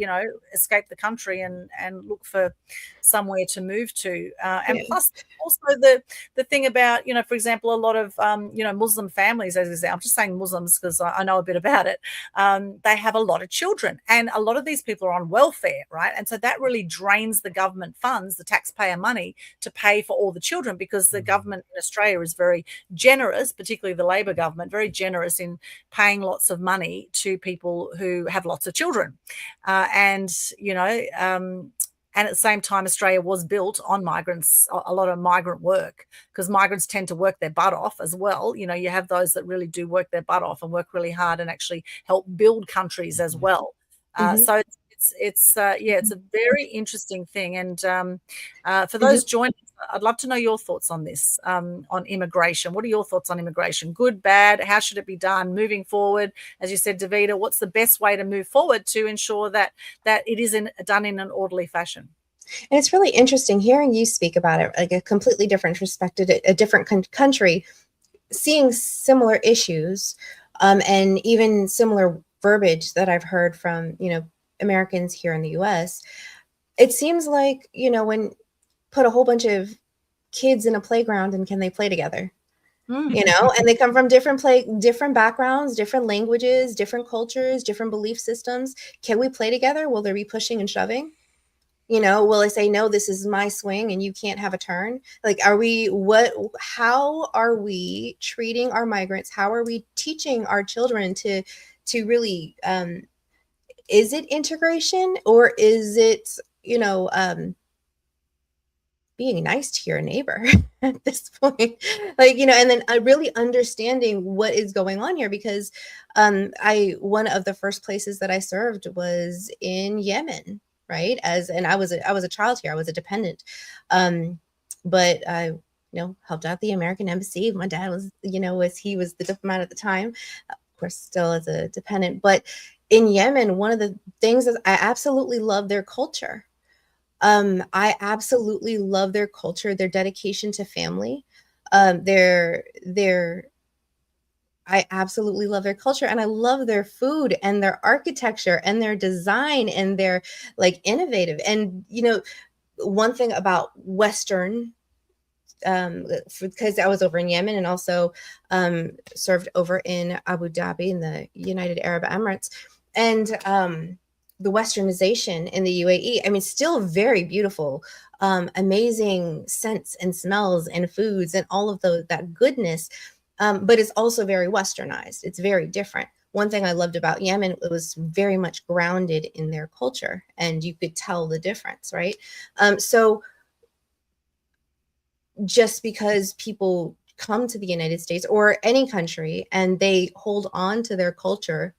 escape the country and look for somewhere to move to, and plus also the thing about, for example, a lot of Muslim families, as I say, I'm just saying Muslims because I know a bit about it, they have a lot of children, and a lot of these people are on welfare, right? And so that really drains the government funds, the taxpayer money, to pay for all the children, because the government in Australia is very generous, particularly the Labor government, very generous in paying lots of money to people who have lots of children. And at the same time, Australia was built on migrants, a lot of migrant work, because migrants tend to work their butt off as well. You have those that really do work their butt off and work really hard and actually help build countries as well. So it's a very interesting thing. And for those joining, I'd love to know your thoughts on this, on immigration. What are your thoughts on immigration? Good, bad? How should it be done moving forward? As you said, Davida, what's the best way to move forward to ensure that it is done in an orderly fashion?
And it's really interesting hearing you speak about it, like a completely different perspective, a different country, seeing similar issues, and even similar verbiage that I've heard from, Americans here in the US. It seems like, when put a whole bunch of kids in a playground, and can they play together? And they come from different backgrounds, different languages, different cultures, different belief systems. Can we play together? Will there be pushing and shoving? Will I say, no, this is my swing and you can't have a turn? Like, how are we treating our migrants? How are we teaching our children to really, is it integration, or is it, being nice to your neighbor at this point? And then really understanding what is going on here, because one of the first places that I served was in Yemen, right? And I was a child here. I was a dependent. But I, helped out the American embassy. My dad was, he was the diplomat at the time, of course, still as a dependent. But in Yemen, one of the things is I absolutely love their culture. I absolutely love their culture, their dedication to family, I absolutely love their culture, and I love their food and their architecture and their design, and their innovative. And, one thing about Western, because I was over in Yemen and also served over in Abu Dhabi in the United Arab Emirates, and the Westernization in the UAE, I mean, still very beautiful, amazing scents and smells and foods and all of that goodness, but it's also very Westernized. It's very different. One thing I loved about Yemen, it was very much grounded in their culture, and you could tell the difference, right? So just because people come to the United States or any country and they hold on to their culture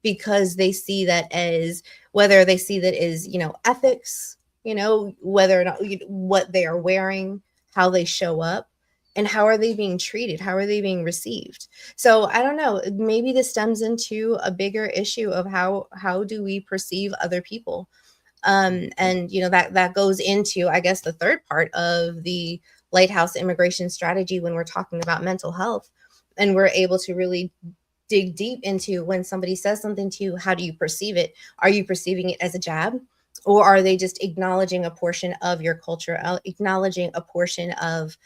because they see that as, whether they see that as, ethics, whether or not what they are wearing, how they show up, and how are they being treated? How are they being received? So I don't know, maybe this stems into a bigger issue of how do we perceive other people? And, that goes into, I guess, the third part of the Lighthouse immigration strategy when we're talking about mental health. And we're able to really dig deep into, when somebody says something to you, how do you perceive it? Are you perceiving it as a jab? Or are they just acknowledging a portion of your culture, acknowledging a portion of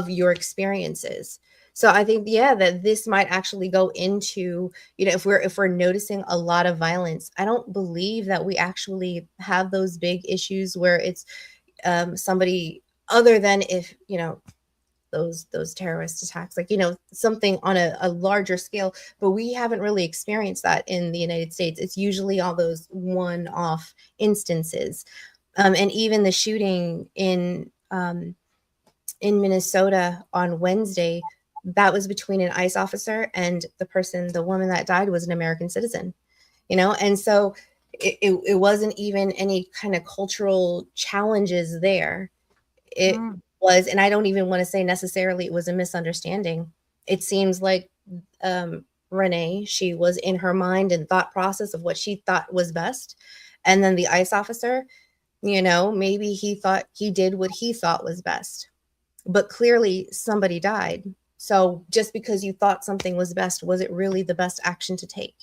your experiences? So I think, that this might actually go into, if we're noticing a lot of violence, I don't believe that we actually have those big issues where it's somebody, other than if, those terrorist attacks, like, something on a larger scale. But we haven't really experienced that in the United States. It's usually all those one-off instances. And even the shooting in Minnesota on Wednesday, that was between an ICE officer and the woman that died was an American citizen, and so it wasn't even any kind of cultural challenges there. It was, and I don't even want to say necessarily it was a misunderstanding. It seems like Renee, she was in her mind and thought process of what she thought was best. And then the ICE officer, maybe he thought he did what he thought was best. But clearly somebody died. So just because you thought something was best, was it really the best action to take?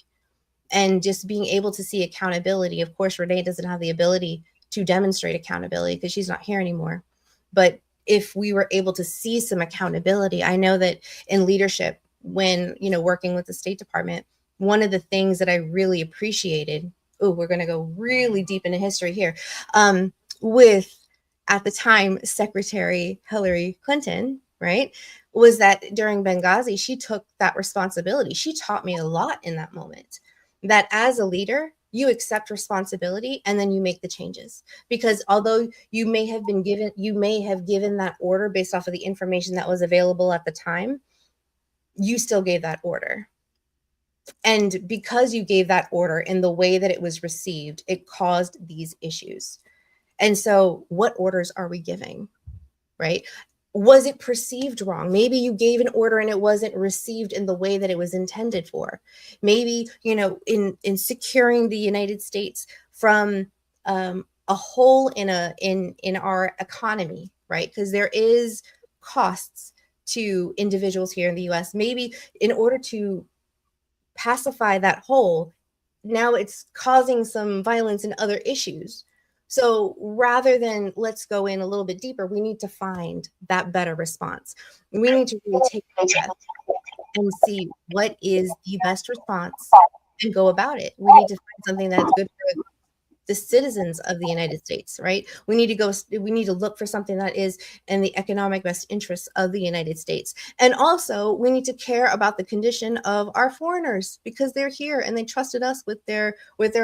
And just being able to see accountability. Of course, Renee doesn't have the ability to demonstrate accountability because she's not here anymore. But if we were able to see some accountability, I know that in leadership, when, working with the State Department, one of the things that I really appreciated, we're going to go really deep into history here, with, at the time, Secretary Hillary Clinton, right, was that during Benghazi, she took that responsibility. She taught me a lot in that moment, that as a leader, you accept responsibility and then you make the changes. Because although you may have given that order based off of the information that was available at the time, you still gave that order. And because you gave that order in the way that it was received, it caused these issues. And so what orders are we giving, right? Was it perceived wrong? Maybe you gave an order and it wasn't received in the way that it was intended for. Maybe, in securing the United States from a hole in our economy, right? Because there is costs to individuals here in the US. Maybe in order to pacify that hole, now it's causing some violence and other issues. So rather than let's go in a little bit deeper, we need to find that better response. We need to really take a breath and see what is the best response and go about it. We need to find something that's good for the citizens of the United States, right? We need to look for something that is in the economic best interests of the United States. And also we need to care about the condition of our foreigners because they're here and they trusted us with their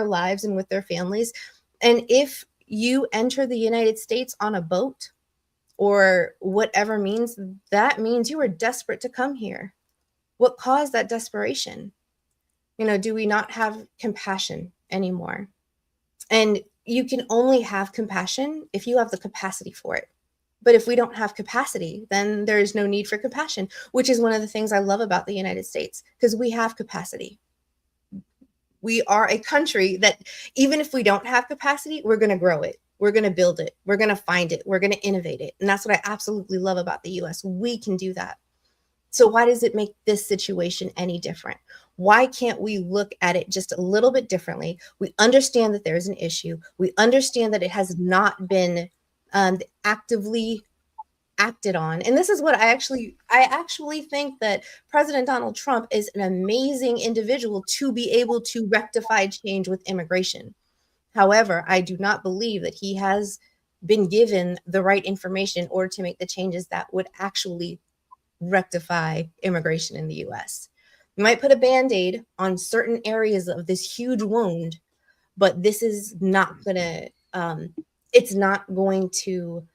lives and with their families. And if you enter the United States on a boat or whatever means, that means you were desperate to come here. What caused that desperation? Do we not have compassion anymore? And you can only have compassion if you have the capacity for it. But if we don't have capacity, then there is no need for compassion, which is one of the things I love about the United States, because we have capacity. We are a country that even if we don't have capacity, we're going to grow it. We're going to build it. We're going to find it. We're going to innovate it. And that's what I absolutely love about the US. We can do that. So why does it make this situation any different? Why can't we look at it just a little bit differently? We understand that there's an issue. We understand that it has not been actively acted on. And this is what I actually think that President Donald Trump is an amazing individual to be able to rectify change with immigration. However, I do not believe that he has been given the right information in order to make the changes that would actually rectify immigration in the US. You might put a Band-Aid on certain areas of this huge wound, but this is not it's not going to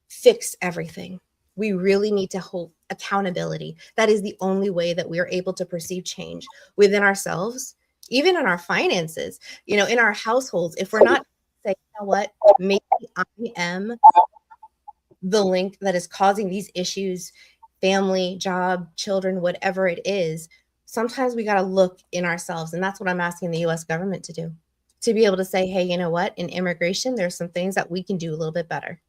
fix everything. We really need to hold accountability. That is the only way that we are able to perceive change within ourselves, even in our finances, in our households. If we're not saying, what, maybe I am the link that is causing these issues, family, job, children, whatever it is, sometimes we got to look in ourselves. And that's what I'm asking the US government to do, to be able to say, hey, you know what, in immigration, there's some things that we can do a little bit better.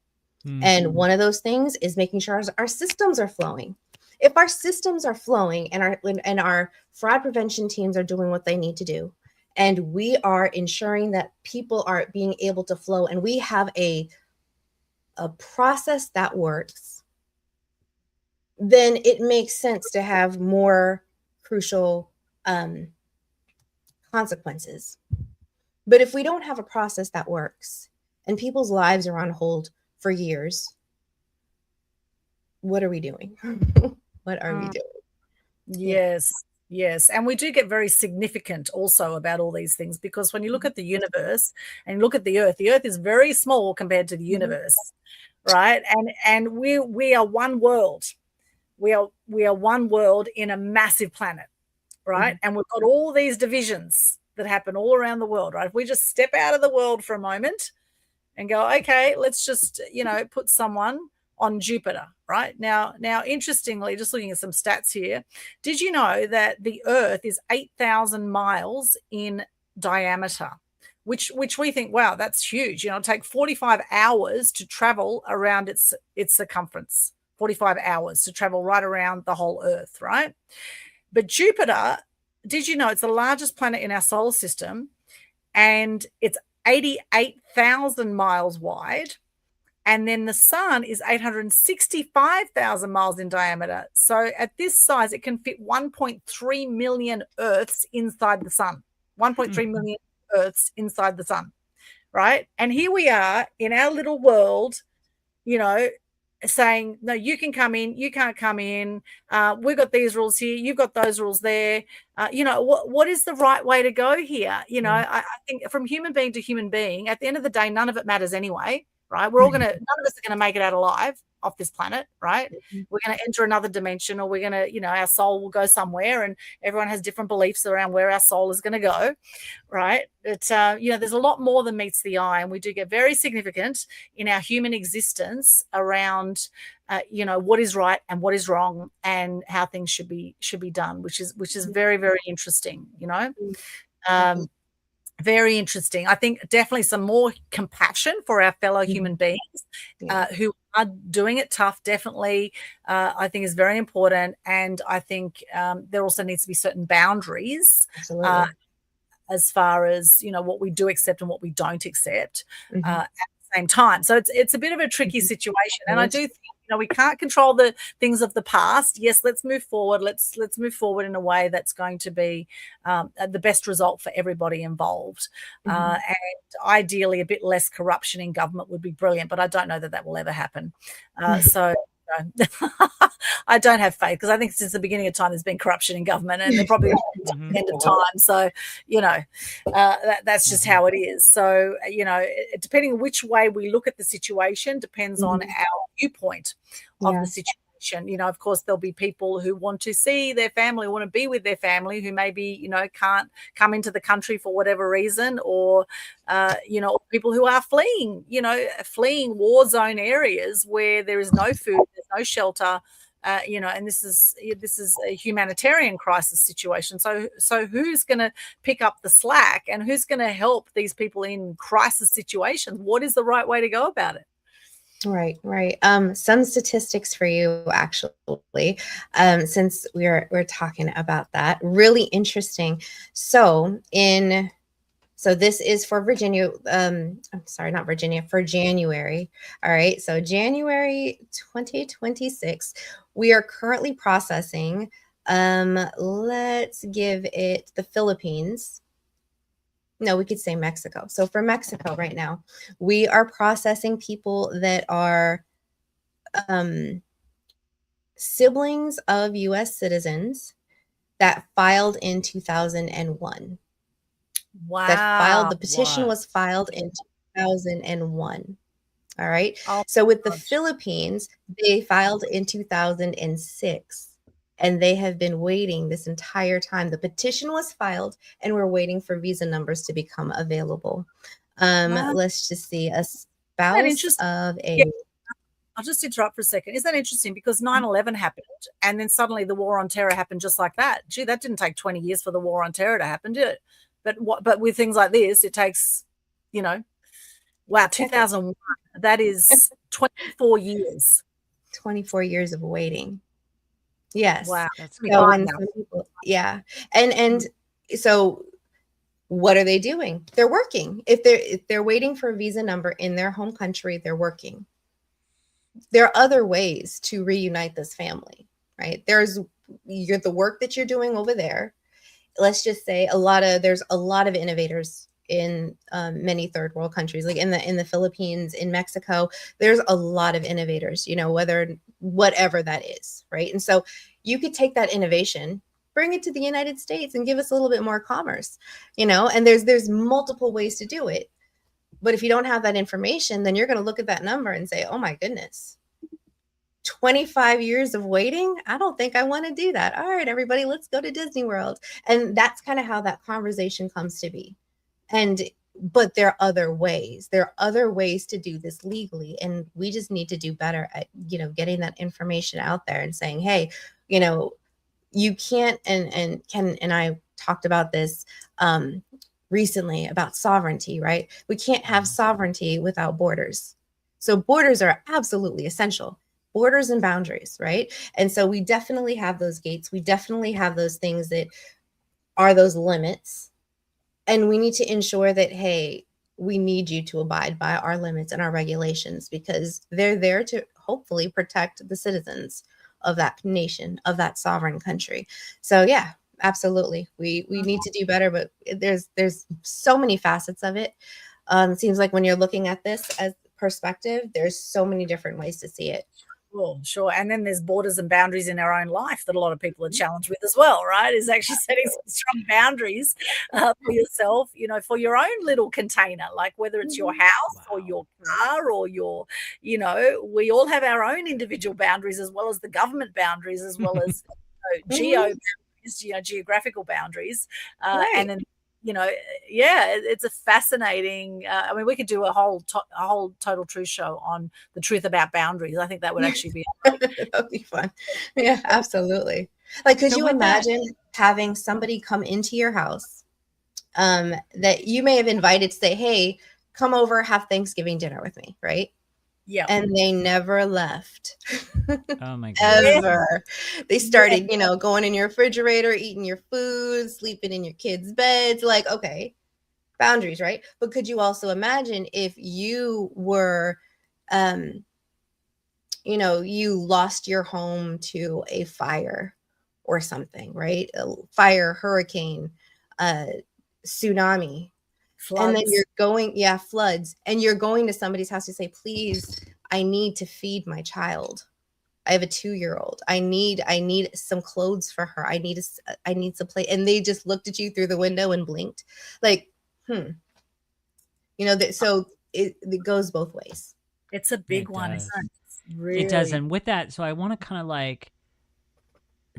Mm-hmm. And one of those things is making sure our systems are flowing. If our systems are flowing and our fraud prevention teams are doing what they need to do, and we are ensuring that people are being able to flow, and we have a process that works, then it makes sense to have more crucial consequences. But if we don't have a process that works and people's lives are on hold for years, what are we doing? What are we doing?
Yes. Yes. And we do get very significant also about all these things, because when you look at the universe and look at the earth is very small compared to the universe, right? And we are one world. We are one world in a massive planet, right? And we've got all these divisions that happen all around the world, right? If we just step out of the world for a moment and go, okay, let's just, put someone on Jupiter, right? Now, interestingly, just looking at some stats here, did you know that the Earth is 8,000 miles in diameter, which we think, wow, that's huge. It'll take 45 hours to travel around its circumference, 45 hours to travel right around the whole Earth, right? But Jupiter, did you know it's the largest planet in our solar system, and it's 88,000 miles wide. And then the sun is 865,000 miles in diameter. So at this size, it can fit 1.3 million Earths inside the sun. 1.3 million Earths inside the sun, right? And here we are in our little world, saying, no, you can come in, you can't come in. We've got these rules here, you've got those rules there. What is the right way to go here? I think from human being to human being, at the end of the day, none of it matters anyway, right? None of us are going to make it out alive off this planet, right? We're going to enter another dimension, or we're going to, our soul will go somewhere, and everyone has different beliefs around where our soul is going to go, right? But, there's a lot more than meets the eye, and we do get very significant in our human existence around, what is right and what is wrong, and how things should be done, which is very, very interesting, very interesting. I think definitely some more compassion for our fellow human beings who are doing it tough, definitely, I think is very important. And I think there also needs to be certain boundaries as far as, what we do accept and what we don't accept at the same time. So it's a bit of a tricky situation. And I do think, we can't control the things of the past. Yes, let's move forward. Let's move forward in a way that's going to be the best result for everybody involved. And ideally, a bit less corruption in government would be brilliant, but I don't know that will ever happen. So I don't have faith, because I think since the beginning of time there's been corruption in government, and there probably will be the end of time. So, that's just how it is. So, depending on which way we look at the situation depends on our viewpoint of the situation. Of course, there'll be people who want to see their family, want to be with their family, who maybe, can't come into the country for whatever reason, or, people who are fleeing war zone areas where there is no food, there's no shelter, and this is a humanitarian crisis situation. So who's going to pick up the slack, and who's going to help these people in crisis situations? What is the right way to go about it?
Right. Some statistics for you, actually, since we're talking about that. Really interesting. So this is for Virginia. I'm sorry, not Virginia, for January. All right. So January 2026, we are currently processing. Let's give it the Philippines. No, we could say Mexico. So for Mexico right now, we are processing people that are siblings of U.S. citizens that filed in 2001.
Wow.
The petition was filed in 2001. All right. So with the Philippines, they filed in 2006. And they have been waiting this entire time. The petition was filed, and we're waiting for visa numbers to become available. Let's just see. A spouse of a...
I'll just interrupt for a second. Isn't that interesting? Because 9/11 happened, and then suddenly the war on terror happened just like that. Gee, that didn't take 20 years for the war on terror to happen, did it? But with things like this, it takes, 2001. That is 24 years.
24 years of waiting. Yes.
Wow.
So when some people, and so what are they doing? They're working. If they're waiting for a visa number in their home country, they're working. There are other ways to reunite this family, right? There's the work that you're doing over there. Let's just say there's a lot of innovators in many third world countries, like in the Philippines, in Mexico. There's a lot of innovators, whatever that is, right? And so you could take that innovation, bring it to the United States, and give us a little bit more commerce, and there's multiple ways to do it. But if you don't have that information, then you're going to look at that number and say, oh my goodness, 25 years of waiting? I don't think I want to do that. All right, everybody, let's go to Disney World. And that's kind of how that conversation comes to be. But there are other ways. There are other ways to do this legally. And we just need to do better at, getting that information out there and saying, hey, you can't, and Ken and I talked about this recently about sovereignty, right? We can't have sovereignty without borders. So borders are absolutely essential. Borders and boundaries, right? And so we definitely have those gates. We definitely have those things that are those limits. And we need to ensure that, hey, we need you to abide by our limits and our regulations, because they're there to hopefully protect the citizens of that nation, of that sovereign country. So yeah, absolutely. We need to do better, but there's so many facets of it. It seems like when you're looking at this as perspective, there's so many different ways to see it.
Sure. And then there's borders and boundaries in our own life that a lot of people are challenged with as well, right? Is actually setting some strong boundaries for yourself, for your own little container, like whether it's your house or your car or your, we all have our own individual boundaries, as well as the government boundaries, as well as geographical boundaries.
Right.
And then, it's a fascinating. We could do a whole Total Truth show on the truth about boundaries. I think that would actually be
that would be fun. Yeah, absolutely. Like, could you imagine having somebody come into your house that you may have invited to say, "Hey, come over, have Thanksgiving dinner with me," right?
Yeah.
And they never left.
Oh my God.
Ever. They started, going in your refrigerator, eating your food, sleeping in your kids' beds. Like, okay, boundaries, right? But could you also imagine if you were, you lost your home to a fire or something, right? A fire, hurricane, tsunami. Floods. And then you're going, floods. And you're going to somebody's house to say, please, I need to feed my child. I have a 2-year-old. I need some clothes for her. I need some play. And they just looked at you through the window and blinked. Like, so it goes both ways.
It's a big one. Isn't it? Really.
It does. And with that, so I want to kind of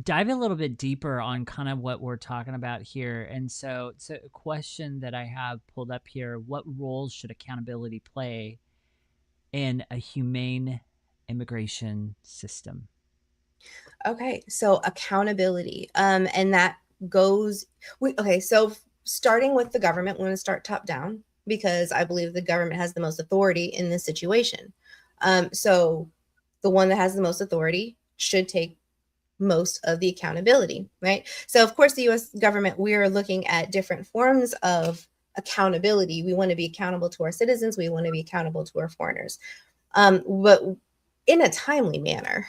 dive a little bit deeper on kind of what we're talking about here. And so it's a question that I have pulled up here. What roles should accountability play in a humane immigration system?
Okay, so accountability. And that goes, so starting with the government, we're going to start top down, because I believe the government has the most authority in this situation. So the one that has the most authority should take most of the accountability, right? So of course, the U.S. government, we are looking at different forms of accountability. We want to be accountable to our citizens. We want to be accountable to our foreigners, but in a timely manner,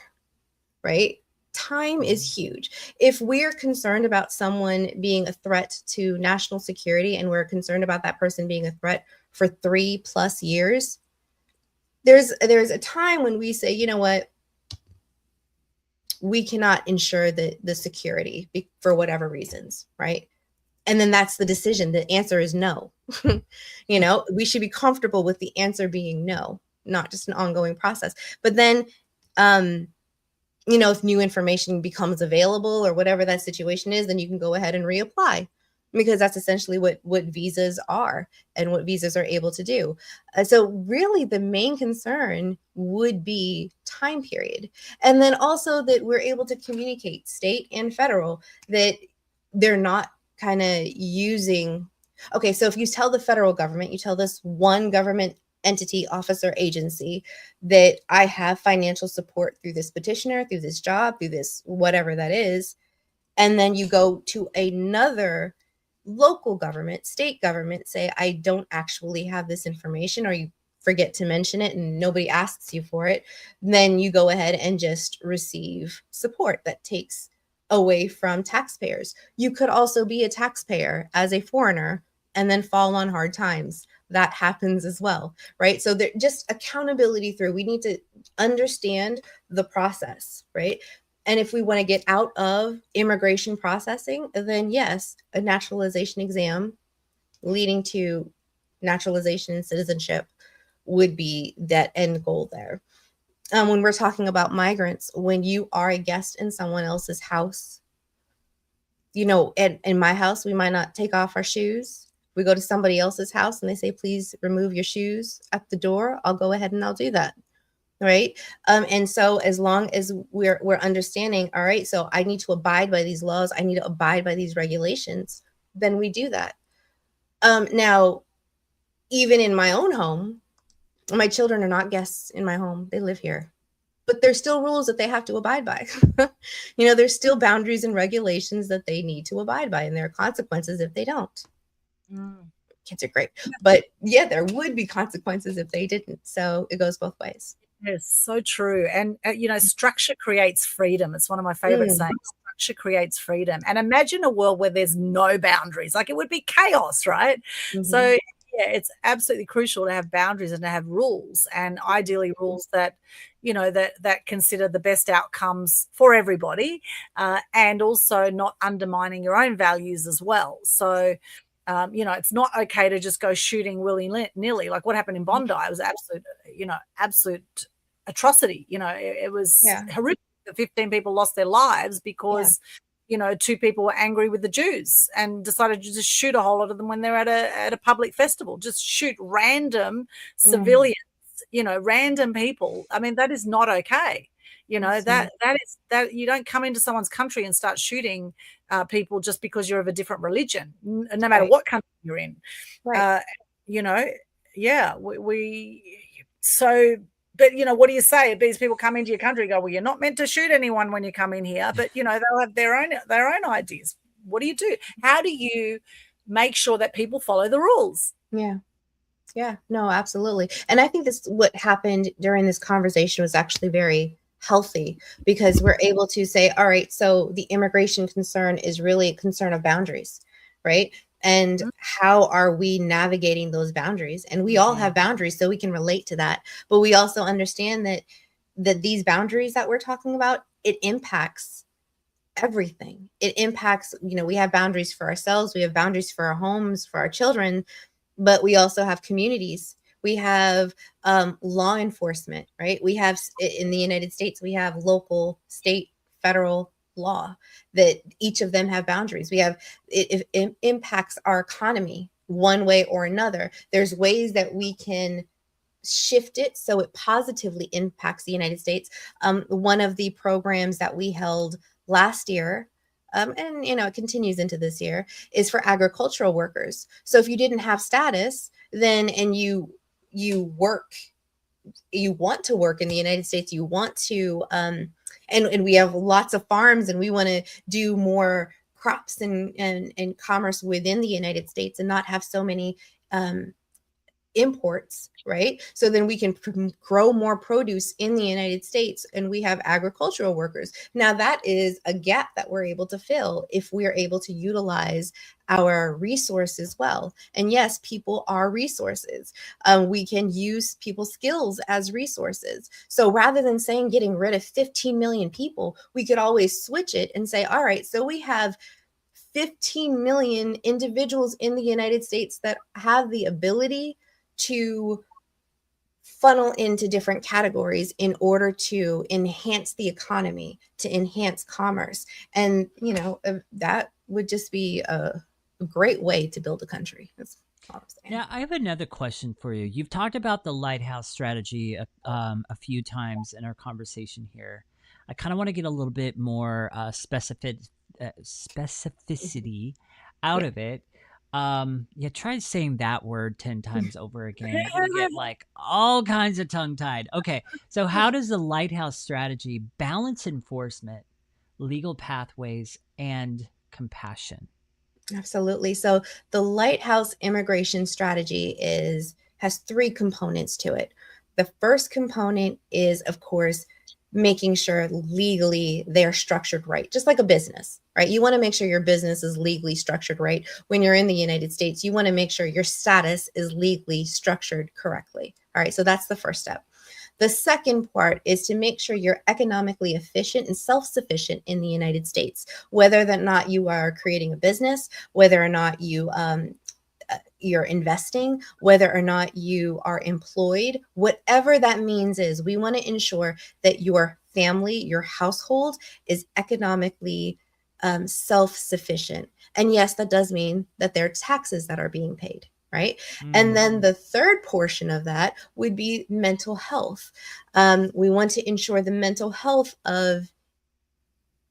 right? Time is huge. If we're concerned about someone being a threat to national security, and we're concerned about that person being a threat for 3+ years, there's a time when we say, you know what, we cannot ensure the security for whatever reasons, right? And then that's the decision. The answer is no. We should be comfortable with the answer being no, not just an ongoing process. But then, if new information becomes available or whatever that situation is, then you can go ahead and reapply, because that's essentially what visas are and what visas are able to do. So really the main concern would be time period. And then also that we're able to communicate, state and federal, that they're not kind of using, okay, so if you tell the federal government, you tell this one government entity, officer, agency, that I have financial support through this petitioner, through this job, through this whatever that is, and then you go to another local government, state government, say, I don't actually have this information, or you forget to mention it and nobody asks you for it, then you go ahead and just receive support that takes away from taxpayers. You could also be a taxpayer as a foreigner and then fall on hard times. That happens as well, right? So there just accountability through. We need to understand the process, right? And if we want to get out of immigration processing, then yes, a naturalization exam leading to naturalization and citizenship would be that end goal there. When we're talking about migrants, when you are a guest in someone else's house, you know, in my house, we might not take off our shoes. We go to somebody else's house and they say, please remove your shoes at the door. I'll go ahead and I'll do that. Right. And so as long as we're understanding, all right, so I need to abide by these laws, I need to abide by these regulations, then we do that. Now, even in my own home, my children are not guests in my home. They live here. But there's still rules that they have to abide by. You know, there's still boundaries and regulations that they need to abide by, and there are consequences if they don't. Kids are great. But yeah, there would be consequences if they didn't. So it goes both ways.
Yes, so true. And, you know, structure creates freedom. It's one of my favorite sayings. Structure creates freedom. And imagine a world where there's no boundaries. Like, it would be chaos, right? So, yeah, it's absolutely crucial to have boundaries and to have rules, and ideally rules that, you know, that consider the best outcomes for everybody, and also not undermining your own values as well. So, you know, it's not okay to just go shooting willy-nilly. Like what happened in Bondi was absolute atrocity. You know, it was horrific that 15 people lost their lives because, you know, 2 people were angry with the Jews and decided to just shoot a whole lot of them when they're at a public festival. Just shoot random civilians, you know, random people. I mean, that is not okay. You know, that you don't come into someone's country and start shooting people just because you're of a different religion, no matter what country you're in. You know, but, you know, what do you say? These people come into your country and go, well, you're not meant to shoot anyone when you come in here, but, you know, they'll have their own ideas. What do you do? How do you make sure that people follow the rules?
Yeah, no, absolutely. And I think what happened during this conversation was actually very healthy, because we're able to say, all right, so the immigration concern is really a concern of boundaries, right? And how are we navigating those boundaries? And we all have boundaries, so we can relate to that. But we also understand that these boundaries that we're talking about, it impacts everything. It impacts, you know, we have boundaries for ourselves, we have boundaries for our homes, for our children, but we also have communities. We have law enforcement, right? We have, in the United States, we have local, state, federal law that each of them have boundaries. We have, it impacts our economy one way or another. There's ways that we can shift it so it positively impacts the United States. One of the programs that we held last year, and you know, it continues into this year, is for agricultural workers. So if you didn't have status, then, and you want to work in the United States, you want to, and we have lots of farms, and we want to do more crops and commerce within the United States and not have so many imports, right? So then we can grow more produce in the United States, and we have agricultural workers. Now that is a gap that we're able to fill if we are able to utilize our resources well. And yes, people are resources. We can use people's skills as resources. So rather than saying getting rid of 15 million people, we could always switch it and say, all right, so we have 15 million individuals in the United States that have the ability to funnel into different categories in order to enhance the economy, to enhance commerce. And, you know, that would just be a great way to build a country. That's all I'm saying.
Now, I have another question for you. You've talked about the lighthouse strategy a few times in our conversation here. I kind of want to get a little bit more specificity out of it. Try saying that word 10 times over again. You get like all kinds of tongue-tied. Okay, so how does the lighthouse strategy balance enforcement, legal pathways, and compassion?
Absolutely. So the lighthouse immigration strategy has 3 components to it. The first component is, of course, making sure legally they're structured right, just like a business, right? You want to make sure your business is legally structured right. When you're in the United States, you want to make sure your status is legally structured correctly. All right, so that's the first step. The second part is to make sure you're economically efficient and self-sufficient in the United States, whether or not you are creating a business, whether or not you're investing, whether or not you are employed, whatever that means is, we want to ensure that your family, your household is economically self-sufficient. And yes, that does mean that there are taxes that are being paid. Right. And then the third portion of that would be mental health. We want to ensure the mental health and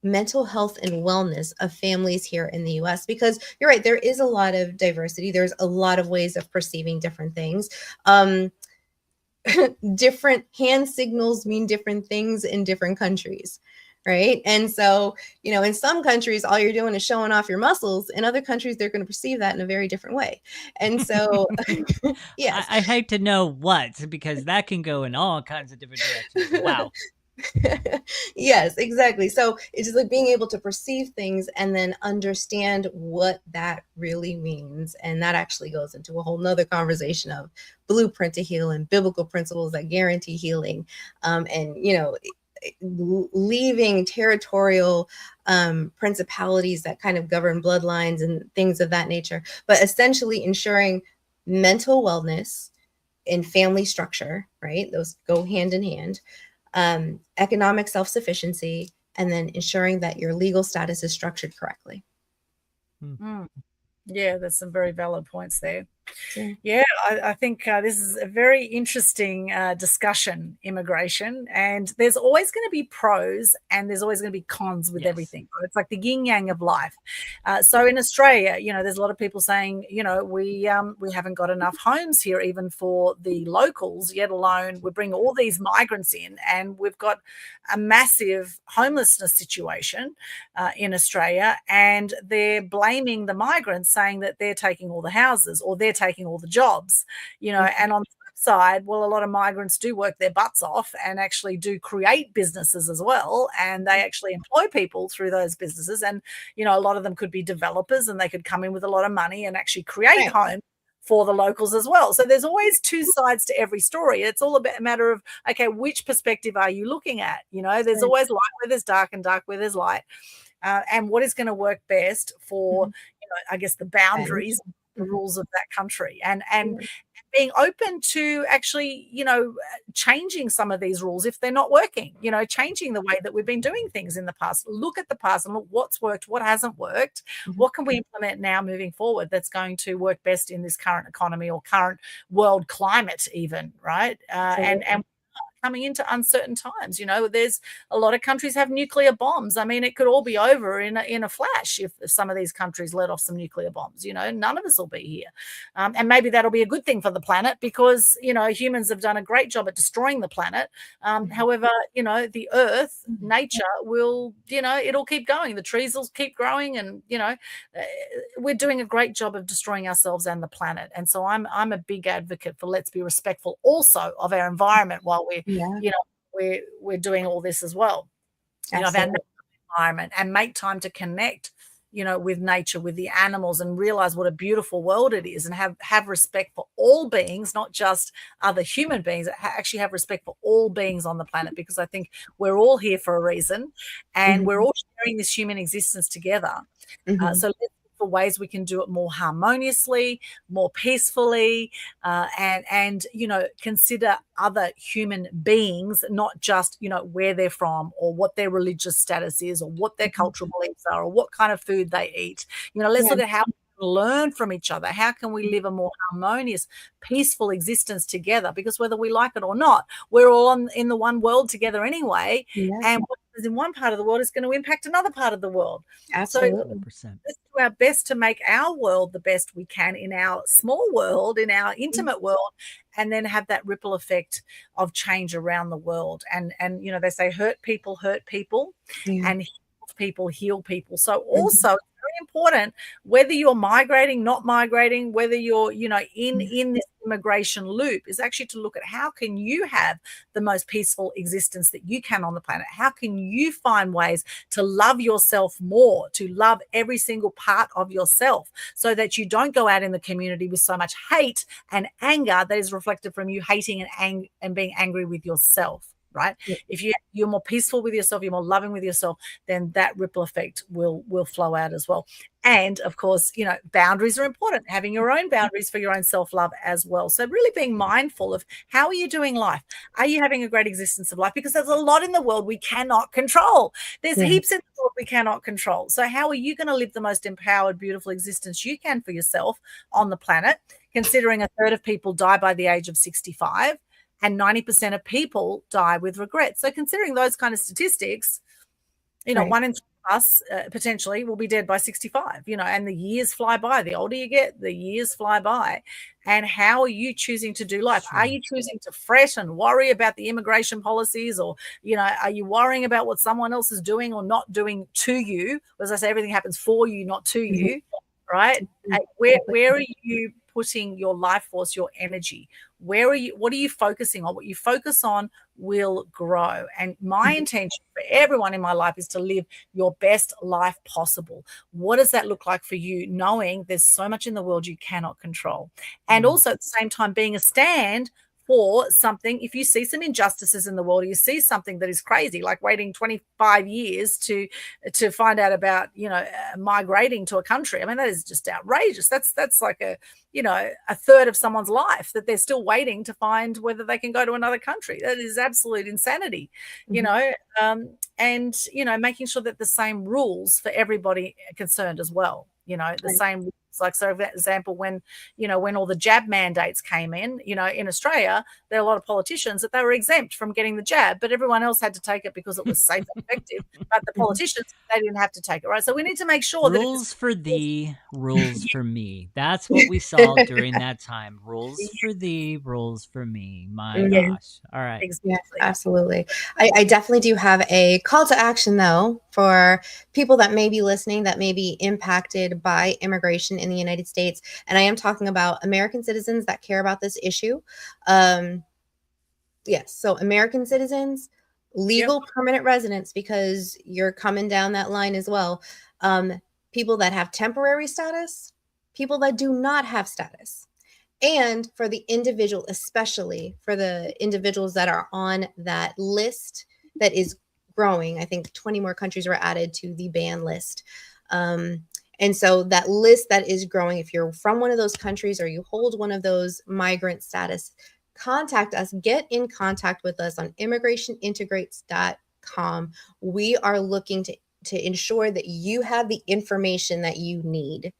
wellness of families here in the US, because you're right, there is a lot of diversity. There's a lot of ways of perceiving different things. Different hand signals mean different things in different countries. Right. And so, in some countries, all you're doing is showing off your muscles. In other countries, they're going to perceive that in a very different way. And so, yes.
I hate to know what, because that can go in all kinds of different directions. Wow.
Yes, exactly. So it's just like being able to perceive things and then understand what that really means. And that actually goes into a whole nother conversation of blueprint to heal and biblical principles that guarantee healing. Leaving territorial principalities that kind of govern bloodlines and things of that nature, but essentially ensuring mental wellness and family structure, right? Those go hand in hand. Economic self-sufficiency, and then ensuring that your legal status is structured correctly.
Yeah, there's some very valid points there. Yeah, I think this is a very interesting discussion, immigration, and there's always going to be pros and there's always going to be cons with everything. It's like the yin yang of life. So in Australia, there's a lot of people saying, we haven't got enough homes here even for the locals, yet alone we bring all these migrants in, and we've got a massive homelessness situation in Australia, and they're blaming the migrants, saying that they're taking all the houses or they're taking all the jobs, and on the flip side, well, a lot of migrants do work their butts off and actually do create businesses as well, and they actually employ people through those businesses, and a lot of them could be developers, and they could come in with a lot of money and actually create homes for the locals as well. So there's always two sides to every story. It's all a matter of, okay, which perspective are you looking at? There's always light where there's dark and dark where there's light, and what is going to work best for I guess the boundaries, the rules of that country, and being open to actually, changing some of these rules if they're not working, changing the way that we've been doing things in the past. Look at the past and look what's worked, what hasn't worked, what can we implement now moving forward that's going to work best in this current economy or current world climate even, right? And coming into uncertain times. There's a lot of countries have nuclear bombs. I mean, it could all be over in a flash if some of these countries let off some nuclear bombs. None of us will be here. And maybe that'll be a good thing for the planet, because, humans have done a great job at destroying the planet. However, the earth, nature will, it'll keep going. The trees will keep growing, and, we're doing a great job of destroying ourselves and the planet. And so I'm a big advocate for let's be respectful also of our environment while we're doing all this as well, of our environment, and make time to connect, with nature, with the animals, and realize what a beautiful world it is, and have respect for all beings, not just other human beings, actually have respect for all beings on the planet, because I think we're all here for a reason, and we're all sharing this human existence together. So let's look for ways we can do it more harmoniously, more peacefully, and consider other human beings, not just where they're from, or what their religious status is, or what their cultural beliefs are, or what kind of food they eat. Let's look at how we can learn from each other. How can we live a more harmonious, peaceful existence together? Because whether we like it or not, we're all in the one world together anyway, and what is in one part of the world is going to impact another part of the world.
Absolutely.
So let's do our best to make our world the best we can in our small world, in our intimate world, and then have that ripple effect of change around the world. And they say hurt people, and heal people heal people. So also very important, whether you're migrating, not migrating, whether you're, in this immigration loop, is actually to look at how can you have the most peaceful existence that you can on the planet? How can you find ways to love yourself more, to love every single part of yourself, so that you don't go out in the community with so much hate and anger that is reflected from you hating and being angry with yourself. Right? Yeah. If you're more peaceful with yourself, you're more loving with yourself, then that ripple effect will flow out as well. And of course, boundaries are important, having your own boundaries for your own self-love as well. So really being mindful of how are you doing life? Are you having a great existence of life? Because there's a lot in the world we cannot control. There's heaps in the world we cannot control. So how are you going to live the most empowered, beautiful existence you can for yourself on the planet, considering a third of people die by the age of 65? And 90% of people die with regret. So considering those kind of statistics, right. 1 in 3 of us potentially will be dead by 65, and the years fly by. The older you get, the years fly by. And how are you choosing to do life? Sure. Are you choosing to fret and worry about the immigration policies, or, are you worrying about what someone else is doing or not doing to you? As I say, everything happens for you, not to you, right? Where are you putting your life force, your energy? What are you focusing on? What you focus on will grow. And my intention for everyone in my life is to live your best life possible. What does that look like for you, knowing there's so much in the world you cannot control? And also at the same time being a stand for something. If you see some injustices in the world, or you see something that is crazy, like waiting 25 years to find out about, migrating to a country. I mean, that is just outrageous. That's like a third of someone's life that they're still waiting to find whether they can go to another country. That is absolute insanity, and, making sure that the same rules for everybody concerned as well, the same rules. Like, so for example, when all the jab mandates came in Australia, there are a lot of politicians that they were exempt from getting the jab, but everyone else had to take it because it was safe and effective. But the politicians, they didn't have to take it, right? So we need to make sure that
rules for thee, rules for me. That's what we saw during that time. Rules for thee, rules for me. My gosh. All right.
Exactly.
Yes, absolutely. I definitely do have a call to action, though, for people that may be listening, that may be impacted by immigration in the United States. And I am talking about American citizens that care about this issue. Yes. So American citizens, legal permanent residents, because you're coming down that line as well. People that have temporary status, people that do not have status. And for the individual, especially for the individuals that are on that list that is growing. I think 20 more countries were added to the ban list. And so that list that is growing, if you're from one of those countries or you hold one of those migrant status, contact us, get in contact with us on immigrationintegrates.com. We are looking to ensure that you have the information that you need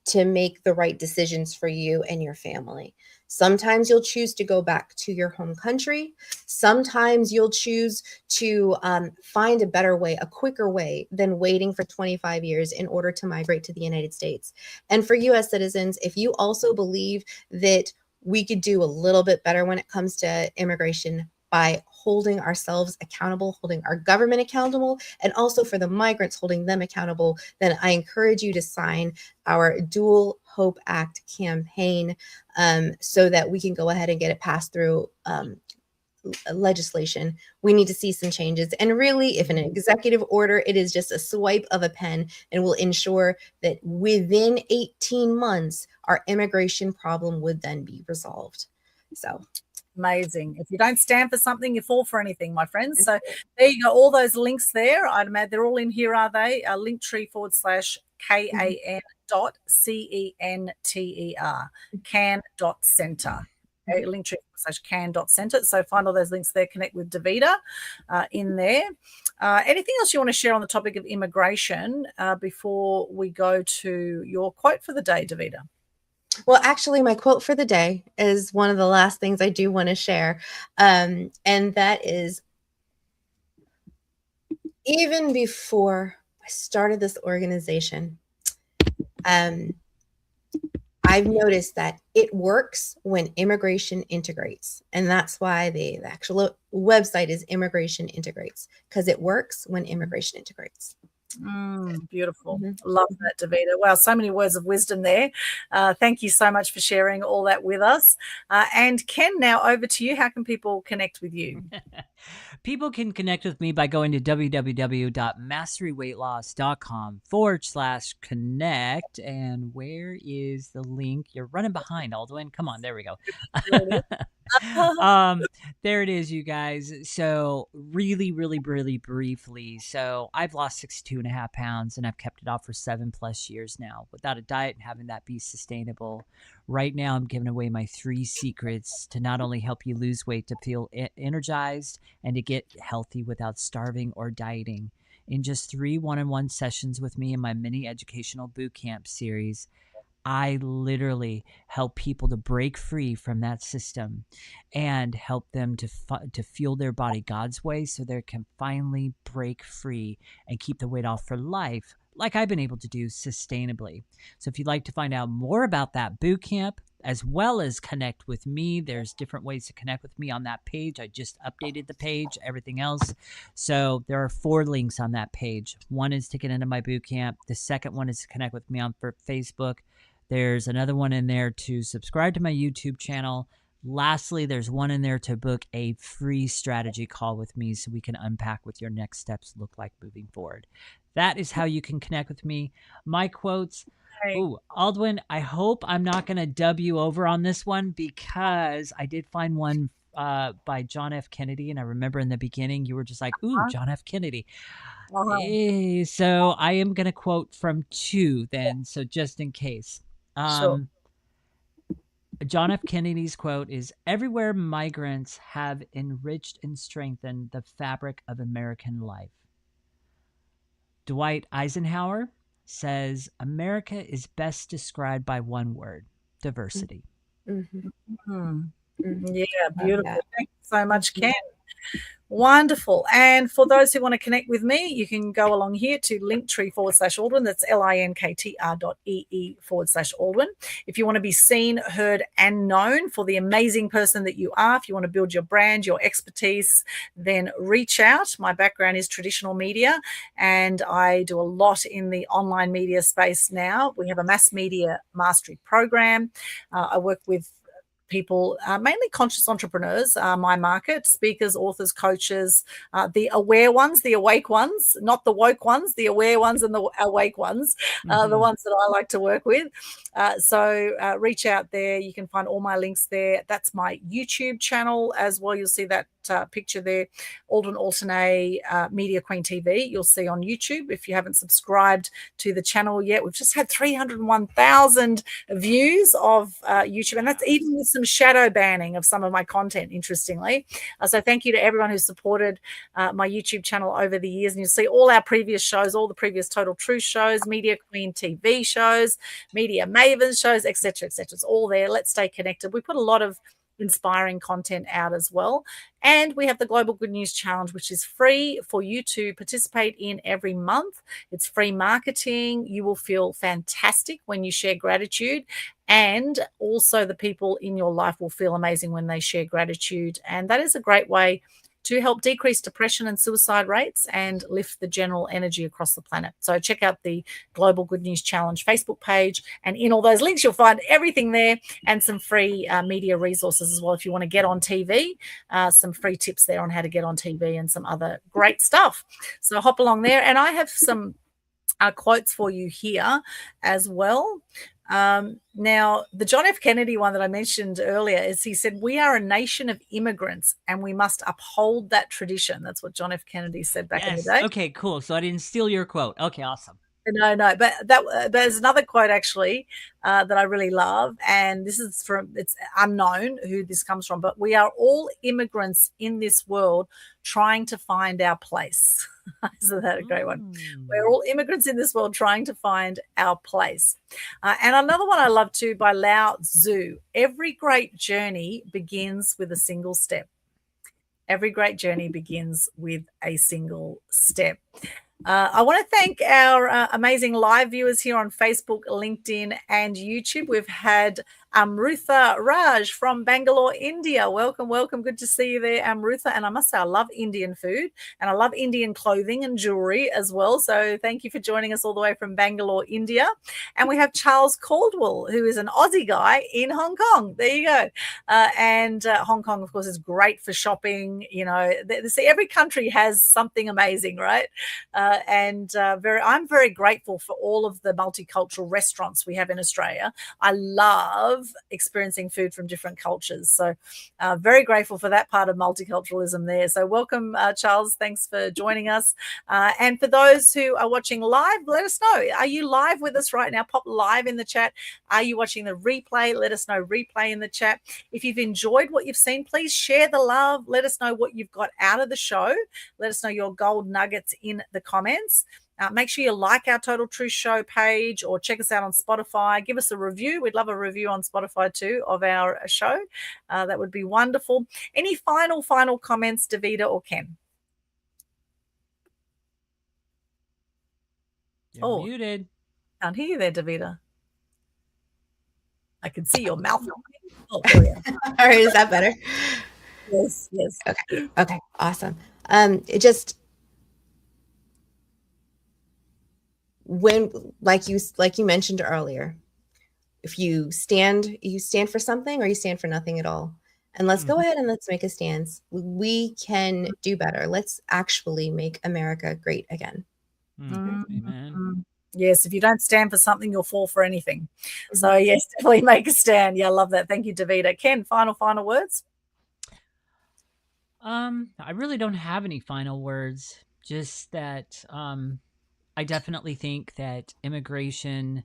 to make the right decisions for you and your family. Sometimes you'll choose to go back to your home country. Sometimes you'll choose to find a better way, a quicker way than waiting for 25 years in order to migrate to the United States. And for U.S. citizens, if you also believe that we could do a little bit better when it comes to immigration by holding ourselves accountable, holding our government accountable, and also for the migrants, holding them accountable, then I encourage you to sign our Dual Hope Act campaign so that we can go ahead and get it passed through legislation. We need to see some changes. And really, if an executive order, it is just a swipe of a pen and will ensure that within 18 months, our immigration problem would then be resolved. So
amazing. If you don't stand for something, you fall for anything, my friends. So there you go. All those links there. I'd imagine they're all in here, are they? linktree/KAN.CENTER, can.center. Okay, linktree/can.center. So find all those links there. Connect with Davida in there. Anything else you want to share on the topic of immigration before we go to your quote for the day, Davida?
Well, actually, my quote for the day is one of the last things I do want to share. And that is, even before I started this organization, I've noticed that it works when immigration integrates. And that's why the actual website is Immigration Integrates, because it works when immigration integrates.
Beautiful.
Mm-hmm.
Love that, Davida. Wow, so many words of wisdom there. Thank you so much for sharing all that with us. And Ken, now over to you. How can people connect with you?
People can connect with me by going to www.masteryweightloss.com/connect. And where is the link? You're running behind, Aldwyn. Come on, there we go. There it is, you guys. So really, really, really briefly. So I've lost 62.5 pounds and I've kept it off for 7+ years now without a diet and having that be sustainable. Right now, I'm giving away my 3 secrets to not only help you lose weight, to feel energized and to get healthy without starving or dieting. In just 3 one-on-one sessions with me in my mini educational boot camp series, I literally help people to break free from that system and help them to fuel their body God's way so they can finally break free and keep the weight off for life, like I've been able to do sustainably. So if you'd like to find out more about that boot camp, as well as connect with me, there's different ways to connect with me on that page. I just updated the page, everything else. So there are 4 links on that page. One is to get into my boot camp. The second one is to connect with me on Facebook. There's another one in there to subscribe to my YouTube channel. Lastly, there's one in there to book a free strategy call with me so we can unpack what your next steps look like moving forward. That is how you can connect with me. My quotes. Ooh, Aldwyn, I hope I'm not going to dub you over on this one, because I did find one by John F. Kennedy. And I remember in the beginning, you were just like, ooh, John F. Kennedy. So I am going to quote from 2 then. So just in case.
Sure.
John F. Kennedy's quote is, "Everywhere migrants have enriched and strengthened the fabric of American life." Dwight Eisenhower says, "America is best described by one word: diversity."
Yeah, beautiful. Thank you so much, Ken. Wonderful. And for those who want to connect with me, you can go along here to linktree/Aldwyn. That's linktr.ee/Aldwyn. If you want to be seen, heard, and known for the amazing person that you are, if you want to build your brand, your expertise, then reach out. My background is traditional media, and I do a lot in the online media space now. We have a mass media mastery program. I work with people, mainly conscious entrepreneurs, my market, speakers, authors, coaches, the aware ones, the awake ones, not the woke ones, the aware ones and the awake ones, the ones that I like to work with. So reach out there. You can find all my links there. That's my YouTube channel as well. You'll see that picture there, Aldwyn Altuney, Media Queen TV. You'll see on YouTube. If you haven't subscribed to the channel yet, we've just had 301,000 views of YouTube, and that's even with some shadow banning of some of my content, interestingly. So thank you to everyone who supported my YouTube channel over the years. And you'll see all our previous shows, all the previous Total Truth shows, Media Queen TV shows, Media Mavens shows, etc., etc. It's all there. Let's stay connected. We put a lot of inspiring content out as well. And we have the Global Good News Challenge, which is free for you to participate in every month. It's free marketing. You will feel fantastic when you share gratitude. And also the people in your life will feel amazing when they share gratitude. And that is a great way to help decrease depression and suicide rates and lift the general energy across the planet. So check out the Global Good News Challenge Facebook page, and in all those links you'll find everything there, and some free media resources as well if you want to get on TV, some free tips there on how to get on TV and some other great stuff. So hop along there, and I have some quotes for you here as well. Now, the John F. Kennedy one that I mentioned earlier is, he said, "We are a nation of immigrants and we must uphold that tradition." That's what John F. Kennedy said back in the day.
Okay, cool. So I didn't steal your quote. Okay, awesome.
No, but there's another quote actually that I really love, and this is from, it's unknown who this comes from, but "We are all immigrants in this world trying to find our place." Isn't that a great one? We're all immigrants in this world trying to find our place. And another one I love too, by Lao Tzu: "Every great journey begins with a single step." Every great journey begins with a single step. I want to thank our amazing live viewers here on Facebook, LinkedIn, and YouTube. We've had Amrutha Raj from Bangalore, India. Welcome, welcome. Good to see you there, Amrutha. And I must say, I love Indian food and I love Indian clothing and jewelry as well. So thank you for joining us all the way from Bangalore, India. And we have Charles Caldwell, who is an Aussie guy in Hong Kong. There you go. And Hong Kong, of course, is great for shopping. You know, see, every country has something amazing, right? I'm very grateful for all of the multicultural restaurants we have in Australia. I love experiencing food from different cultures. So very grateful for that part of multiculturalism there. So welcome, Charles. Thanks for joining us. And for those who are watching live, let us know. Are you live with us right now? Pop live in the chat. Are you watching the replay? Let us know replay in the chat. If you've enjoyed what you've seen, please share the love. Let us know what you've got out of the show. Let us know your gold nuggets in the comments. Make sure you like our Total Truth Show page or check us out on Spotify. Give us a review. We'd love a review on Spotify too of our show. That would be wonderful. Any final comments, Davida or Ken?
You're muted.
Can't hear you there, Davida. I can see your mouth. Oh, there we are.
All right, is that better?
Yes.
Okay, awesome. It just, when, like you mentioned earlier, if you stand for something or you stand for nothing at all. And let's go ahead and let's make a stance. We can do better. Let's actually make America great again.
Amen.
Yes, if you don't stand for something, you'll fall for anything. So yes, definitely make a stand. Yeah, I love that. Thank you, Davida. Ken, final words?
I really don't have any final words. Just that I definitely think that immigration,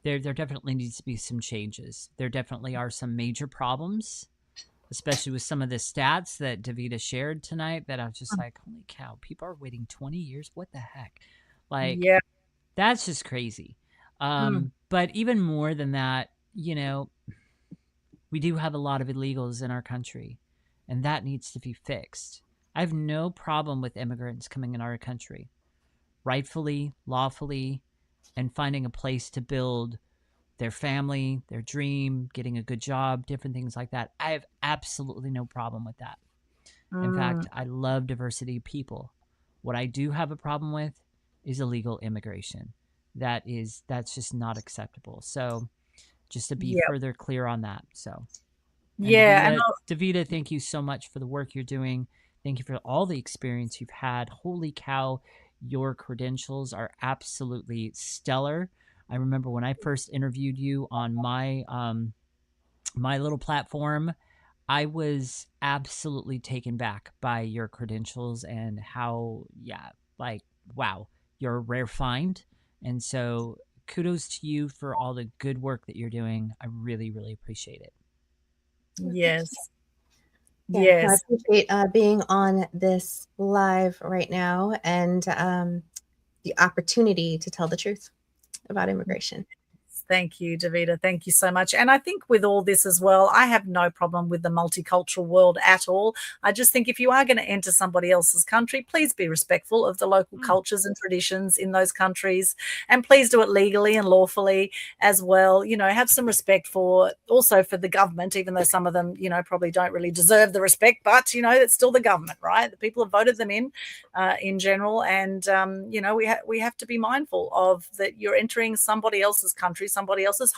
there definitely needs to be some changes. There definitely are some major problems, especially with some of the stats that Davida shared tonight, that I was just like, holy cow, people are waiting 20 years? What the heck? Like,
yeah.
That's just crazy. But even more than that, you know, we do have a lot of illegals in our country, and that needs to be fixed. I have no problem with immigrants coming in our country, rightfully, lawfully, and finding a place to build their family, their dream, getting a good job, different things like that. I have absolutely no problem with that. In fact, I love diversity of people. What I do have a problem with is illegal immigration. That's just not acceptable. So just to be further clear on that. So Davida, thank you so much for the work you're doing. Thank you for all the experience you've had. Holy cow, your credentials are absolutely stellar. I remember when I first interviewed you on my my little platform, I was absolutely taken back by your credentials and how, wow, you're a rare find. And so kudos to you for all the good work that you're doing. I really, really appreciate it.
Yes.
Yeah,
yes.
I appreciate being on this live right now and the opportunity to tell the truth about immigration.
Thank you, Davida. Thank you so much. And I think with all this as well, I have no problem with the multicultural world at all. I just think if you are going to enter somebody else's country, please be respectful of the local cultures and traditions in those countries. And please do it legally and lawfully as well. You know, have some respect for the government, even though some of them, you know, probably don't really deserve the respect. But, you know, it's still the government, right? The people have voted them in general. And, you know, we have to be mindful of that you're entering somebody else's country, somebody else's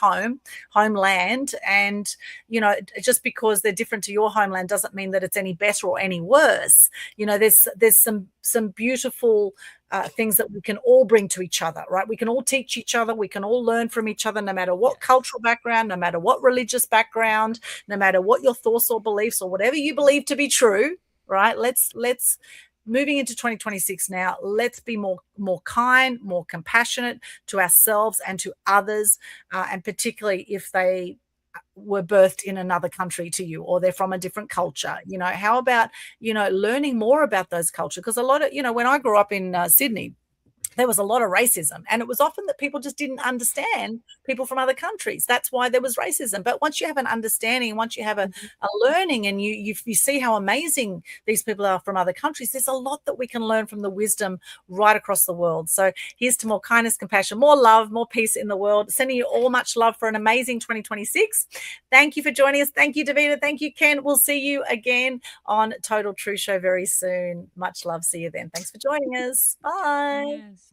homeland, and you know, just because they're different to your homeland doesn't mean that it's any better or any worse. You know, there's some beautiful things that we can all bring to each other, right? We can all teach each other, we can all learn from each other, no matter what cultural background, no matter what religious background, no matter what your thoughts or beliefs or whatever you believe to be true, right? Let's moving into 2026 now, let's be more kind, more compassionate to ourselves and to others, and particularly if they were birthed in another country to you or they're from a different culture. You know, how about, you know, learning more about those cultures? Because a lot of, you know, when I grew up in Sydney, there was a lot of racism, and it was often that people just didn't understand people from other countries. That's why there was racism. But once you have an understanding, once you have a learning, and you see how amazing these people are from other countries, there's a lot that we can learn from the wisdom right across the world. So here's to more kindness, compassion, more love, more peace in the world. Sending you all much love for an amazing 2026. Thank you for joining us. Thank you, Davida. Thank you, Ken. We'll see you again on Total Truth Show very soon. Much love. See you then. Thanks for joining us. Bye.
Yes.